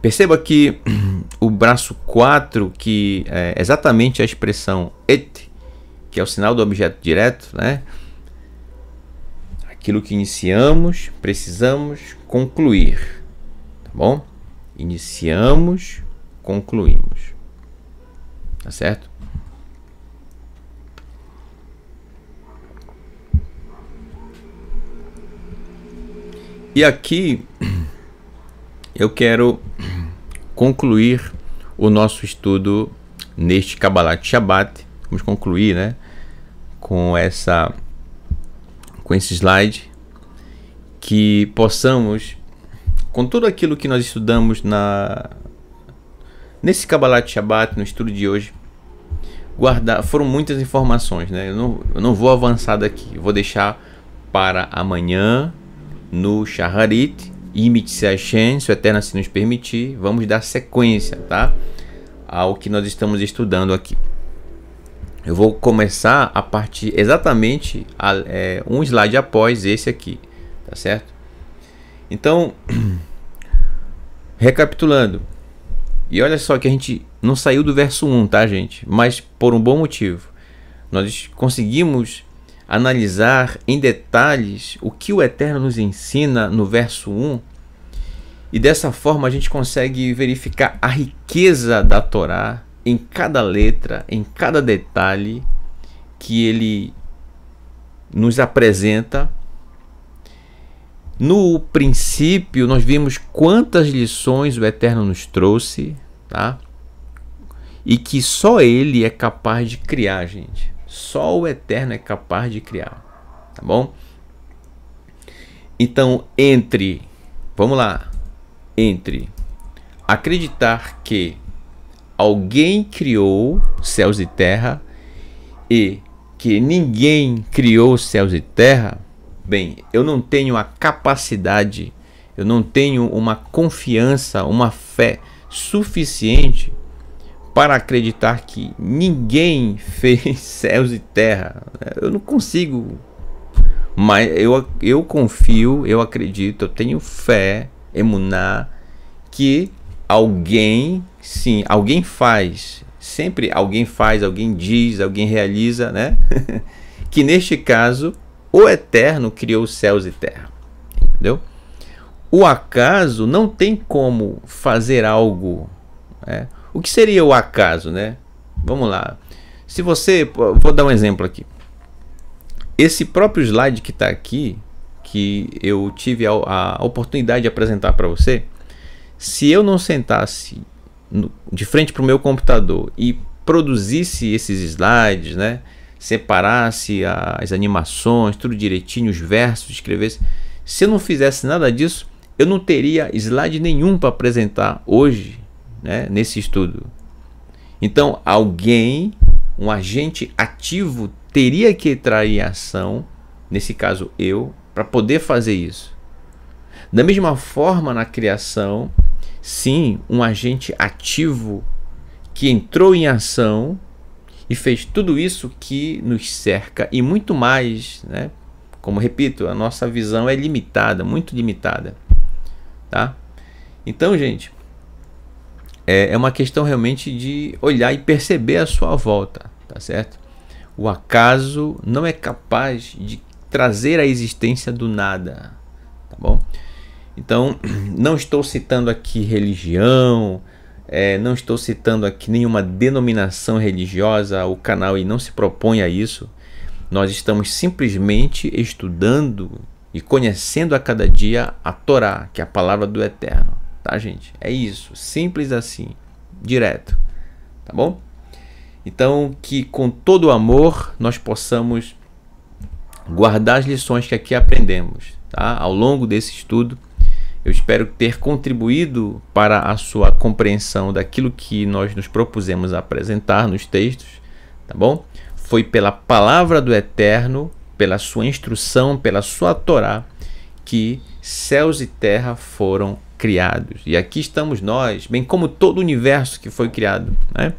[SPEAKER 1] Perceba que o braço 4, que é exatamente a expressão et, que é o sinal do objeto direto, né? Aquilo que iniciamos, precisamos concluir. Tá bom? Iniciamos, concluímos. Tá certo? E aqui eu quero concluir o nosso estudo neste Kabbalat Shabbat. Vamos concluir, né, com esse slide, que possamos, com tudo aquilo que nós estudamos nesse Kabbalat Shabbat, no estudo de hoje, guardar. Foram muitas informações, né? Eu não vou avançar daqui, eu vou deixar para amanhã no Shaharit, Imit Hashem, se o Eterno assim nos permitir. Vamos dar sequência, tá, ao que nós estamos estudando aqui. Eu vou começar a partir exatamente um slide após esse aqui, tá certo? Então, recapitulando, e olha só que a gente não saiu do verso 1, tá, gente? Mas por um bom motivo. Nós conseguimos analisar em detalhes o que o Eterno nos ensina no verso 1, e dessa forma a gente consegue verificar a riqueza da Torá em cada letra, em cada detalhe que ele nos apresenta. No princípio, nós vimos quantas lições o Eterno nos trouxe, tá? E que só ele é capaz de criar, gente. Só o Eterno é capaz de criar, tá bom? Então, vamos lá, entre acreditar que alguém criou céus e terra e que ninguém criou céus e terra, bem, eu não tenho a capacidade, eu não tenho uma confiança, uma fé suficiente para acreditar que ninguém fez céus e terra. Eu não consigo, mas eu confio, eu acredito, eu tenho fé, emuná, que alguém, sim, alguém faz, sempre alguém faz, alguém diz, alguém realiza, né? Que neste caso o Eterno criou os céus e terra, entendeu? O acaso não tem como fazer algo, né? O que seria o acaso, né? Vamos lá. Se você, vou dar um exemplo aqui. Esse próprio slide que está aqui, que eu tive a oportunidade de apresentar para você, se eu não sentasse de frente para o meu computador e produzisse esses slides, né, separasse as animações, tudo direitinho, os versos, escrevesse, se eu não fizesse nada disso, eu não teria slide nenhum para apresentar hoje, né, nesse estudo. Então, alguém, um agente ativo, teria que entrar em ação, nesse caso eu, para poder fazer isso. Da mesma forma, na criação, sim, um agente ativo que entrou em ação e fez tudo isso que nos cerca e muito mais, né? Como repito, a nossa visão é limitada, muito limitada, tá? Então, gente, é uma questão realmente de olhar e perceber a sua volta, tá certo? O acaso não é capaz de trazer a existência do nada, tá bom? Então, não estou citando aqui religião, não estou citando aqui nenhuma denominação religiosa, o canal aí não se propõe a isso. Nós estamos simplesmente estudando e conhecendo a cada dia a Torá, que é a palavra do Eterno, tá, gente? É isso, simples assim, direto, tá bom? Então, que com todo o amor nós possamos guardar as lições que aqui aprendemos, tá? Ao longo desse estudo. Eu espero ter contribuído para a sua compreensão daquilo que nós nos propusemos a apresentar nos textos, tá bom? Foi pela palavra do Eterno, pela sua instrução, pela sua Torá, que céus e terra foram criados. E aqui estamos nós, bem como todo o universo que foi criado, né?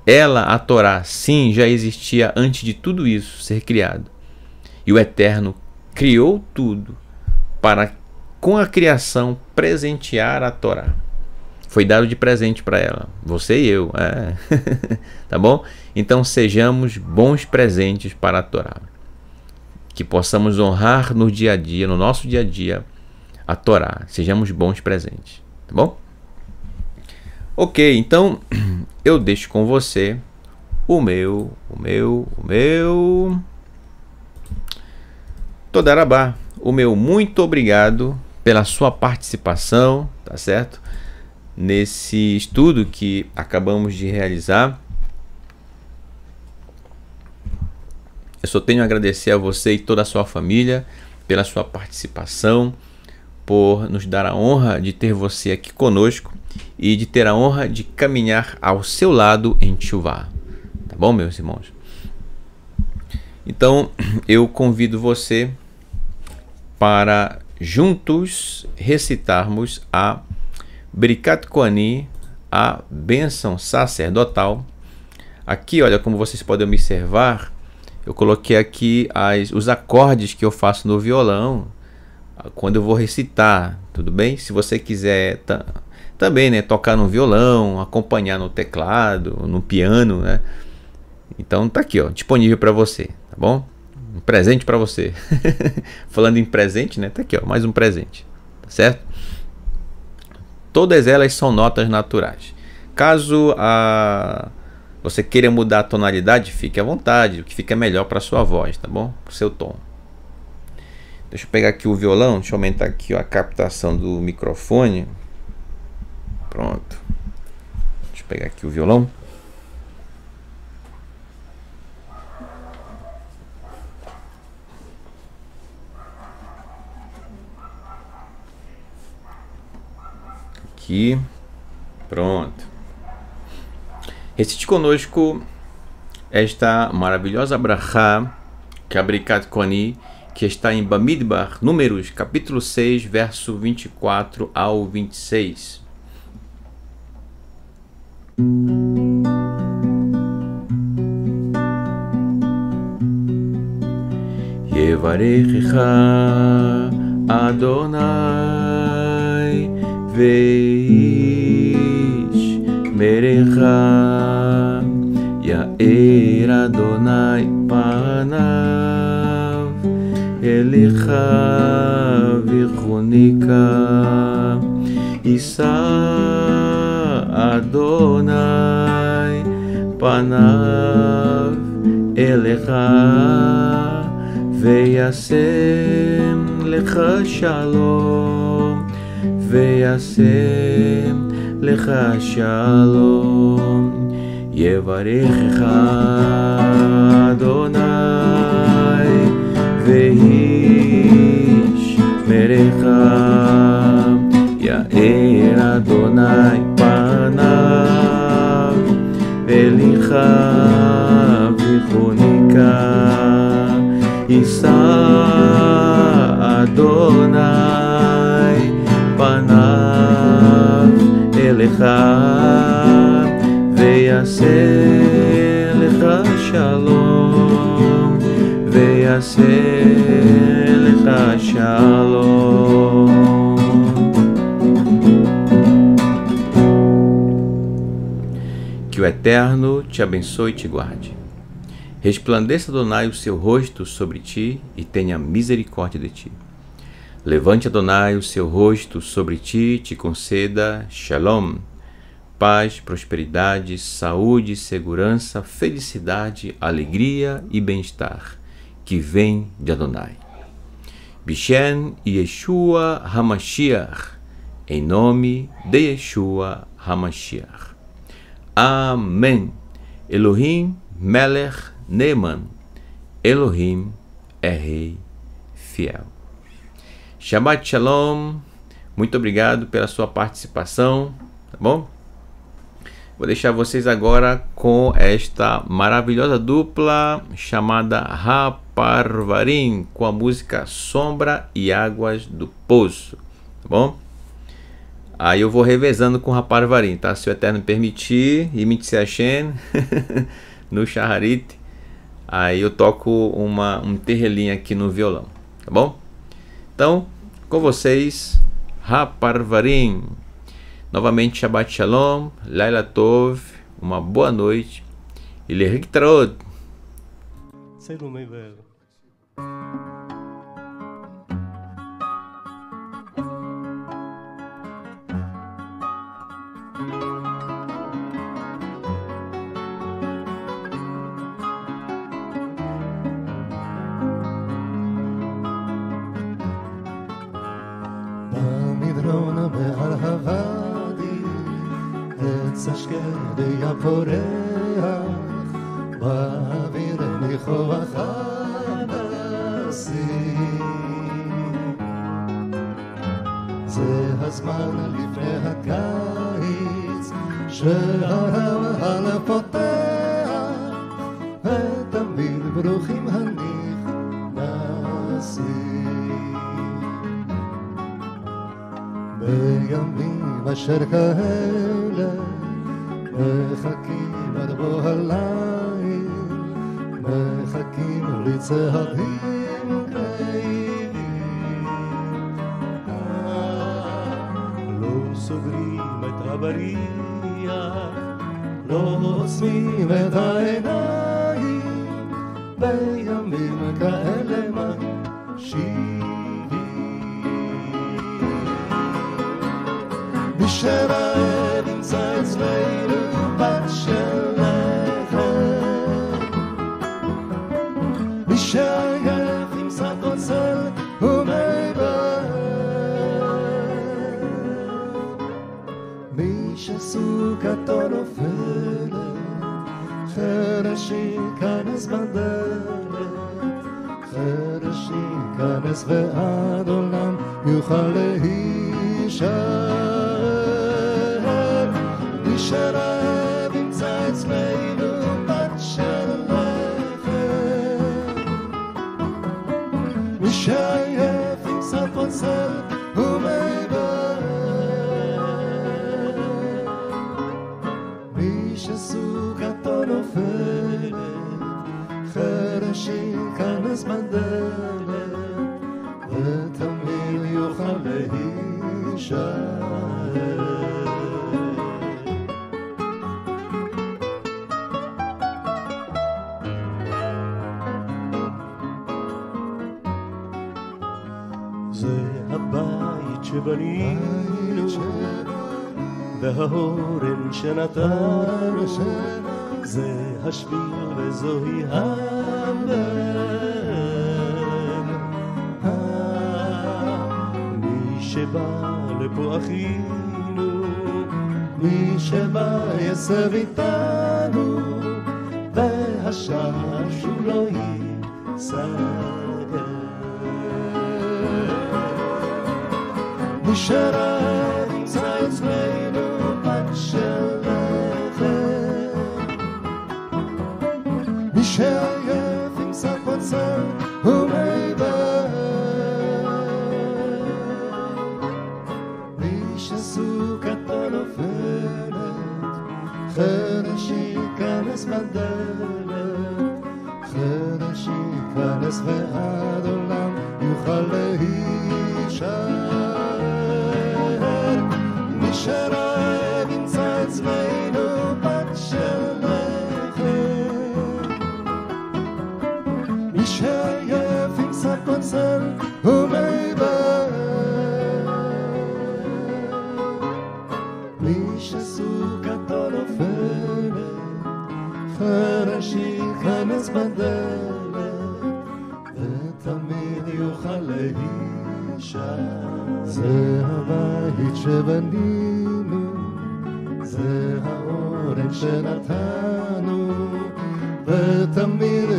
[SPEAKER 1] Ela, a Torá, sim, já existia antes de tudo isso ser criado. E o Eterno criou tudo para, com a criação, presentear a Torá. Foi dado de presente para ela, você e eu, tá bom? Então sejamos bons presentes para a Torá. que possamos honrar no dia a dia, no nosso dia a dia, a Torá. Sejamos bons presentes, tá bom? Ok, então eu deixo com você o meu Todarabá, o meu muito obrigado pela sua participação, tá certo? Nesse estudo que acabamos de realizar. Eu só tenho a agradecer a você e toda a sua família pela sua participação, por nos dar a honra de ter você aqui conosco e de ter a honra de caminhar ao seu lado em Teshuvá. Tá bom, meus irmãos? Então, eu convido você para juntos recitarmos a Birkat Kohanim, a bênção sacerdotal. Aqui, olha, como vocês podem observar, eu coloquei aqui os acordes que eu faço no violão quando eu vou recitar, tudo bem? Se você quiser também, né, tocar no violão, acompanhar no teclado, no piano, né? Então tá aqui, ó, disponível para você, tá bom? Um presente para você. Falando em presente, né? Tá aqui, ó, mais um presente, tá certo? Todas elas são notas naturais. Caso você queira mudar a tonalidade, fique à vontade, o que fica melhor para sua voz, tá bom? Para o seu tom. Deixa eu pegar aqui o violão, deixa eu aumentar aqui a captação do microfone. Pronto. Deixa eu pegar aqui o violão. Aqui. Pronto. Recite conosco esta maravilhosa brachá, que é a Birkat Kohanim, que está em Bamidbar, Números, capítulo 6, verso 24 ao 26. Yevarechecha Adonai veish merecha Yair Adonai panav Elecha vichunika Isa Adonai panav Elecha Veyasem lecha shalom Veyasem lecha shalom Yevarechecha Adonai Veish merecha Yair Adonai panav Elicha vichunika Isa Adonai panav Elecha Veyaseh lecha shalom Veyaseh lecha shalom. Que o Eterno te abençoe e te guarde. Resplandeça Adonai o seu rosto sobre ti e tenha misericórdia de ti. Levante Adonai o seu rosto sobre ti e te conceda Shalom, paz, prosperidade, saúde, segurança, felicidade, alegria e bem-estar, que vem de Adonai. Bishen Yeshua HaMashiach, em nome de Yeshua HaMashiach. Amém. Elohim Melech Neeman, Elohim é Rei fiel. Shabbat Shalom, muito obrigado pela sua participação, tá bom? Vou deixar vocês agora com esta maravilhosa dupla chamada Haparvarim, com a música Sombra e Águas do Poço, tá bom? Aí eu vou revezando com Haparvarim, tá? Se o Eterno permitir, e Mitzvah Hashem, no Shaharit, aí eu toco um terrelim aqui no violão, tá bom? Então, com vocês, Haparvarim. Novamente, Shabbat Shalom, Laila Tov, uma boa noite e Lehitraot.
[SPEAKER 2] במדרון מעל הוואדי, עץ השקדי הפורח, באוויר ניחוח הדסים. זה הזמן לפני הקיץ, שהרמהל פותח, ותמיד ברוכים הנכנסים. בימים אשר כאלה מחכים עד בוא הליל, מחכים לצעדים קרבים. לא סוגרים את הבריח, לא עוצמים את העיניים, בימים כאלה מקשיבים. מי שרעב ימצא אצלנו בת של לחם, מי שעייף ימצא קוצר ומי בהר, מי שסוכתו נופלת, חרש ייכנס בדלת, חרש ייכנס ועד עולם יוכל להישאר. מי שרעב ימצא אצלנו בת של לחם, מי שעייף ימצא קוצר ומי בהר, מי שסוכתו נופלת, חרש ייכנס בדלת, ותמיד יוכל להישאר. זה הבית שבנינו וההורן שנתנו, זה השביל וזוהי הבן. מי שבא לפה אחינו, מי שבא יסב איתנו, והשער שהוא לא ייסגר. מי שרעב ימצא אצלנו בת של לחם, מי שעייף ימצא קוצר ומי בהר, מי שסוכתו נופלת, חרש ייכנס בדלת, חרש ייכנס ועד עולם יוכל להישאר. מי שרעב ימצא אצלנו בת של לחם, מי שעייף ימצא קוצר ומי בהר, מי שסוכתו נופלת, חרש ייכנס בדלת, ותמיד יוכל להישאר. זה הבית שבנינו, זה האורן שנתנו, ותמיד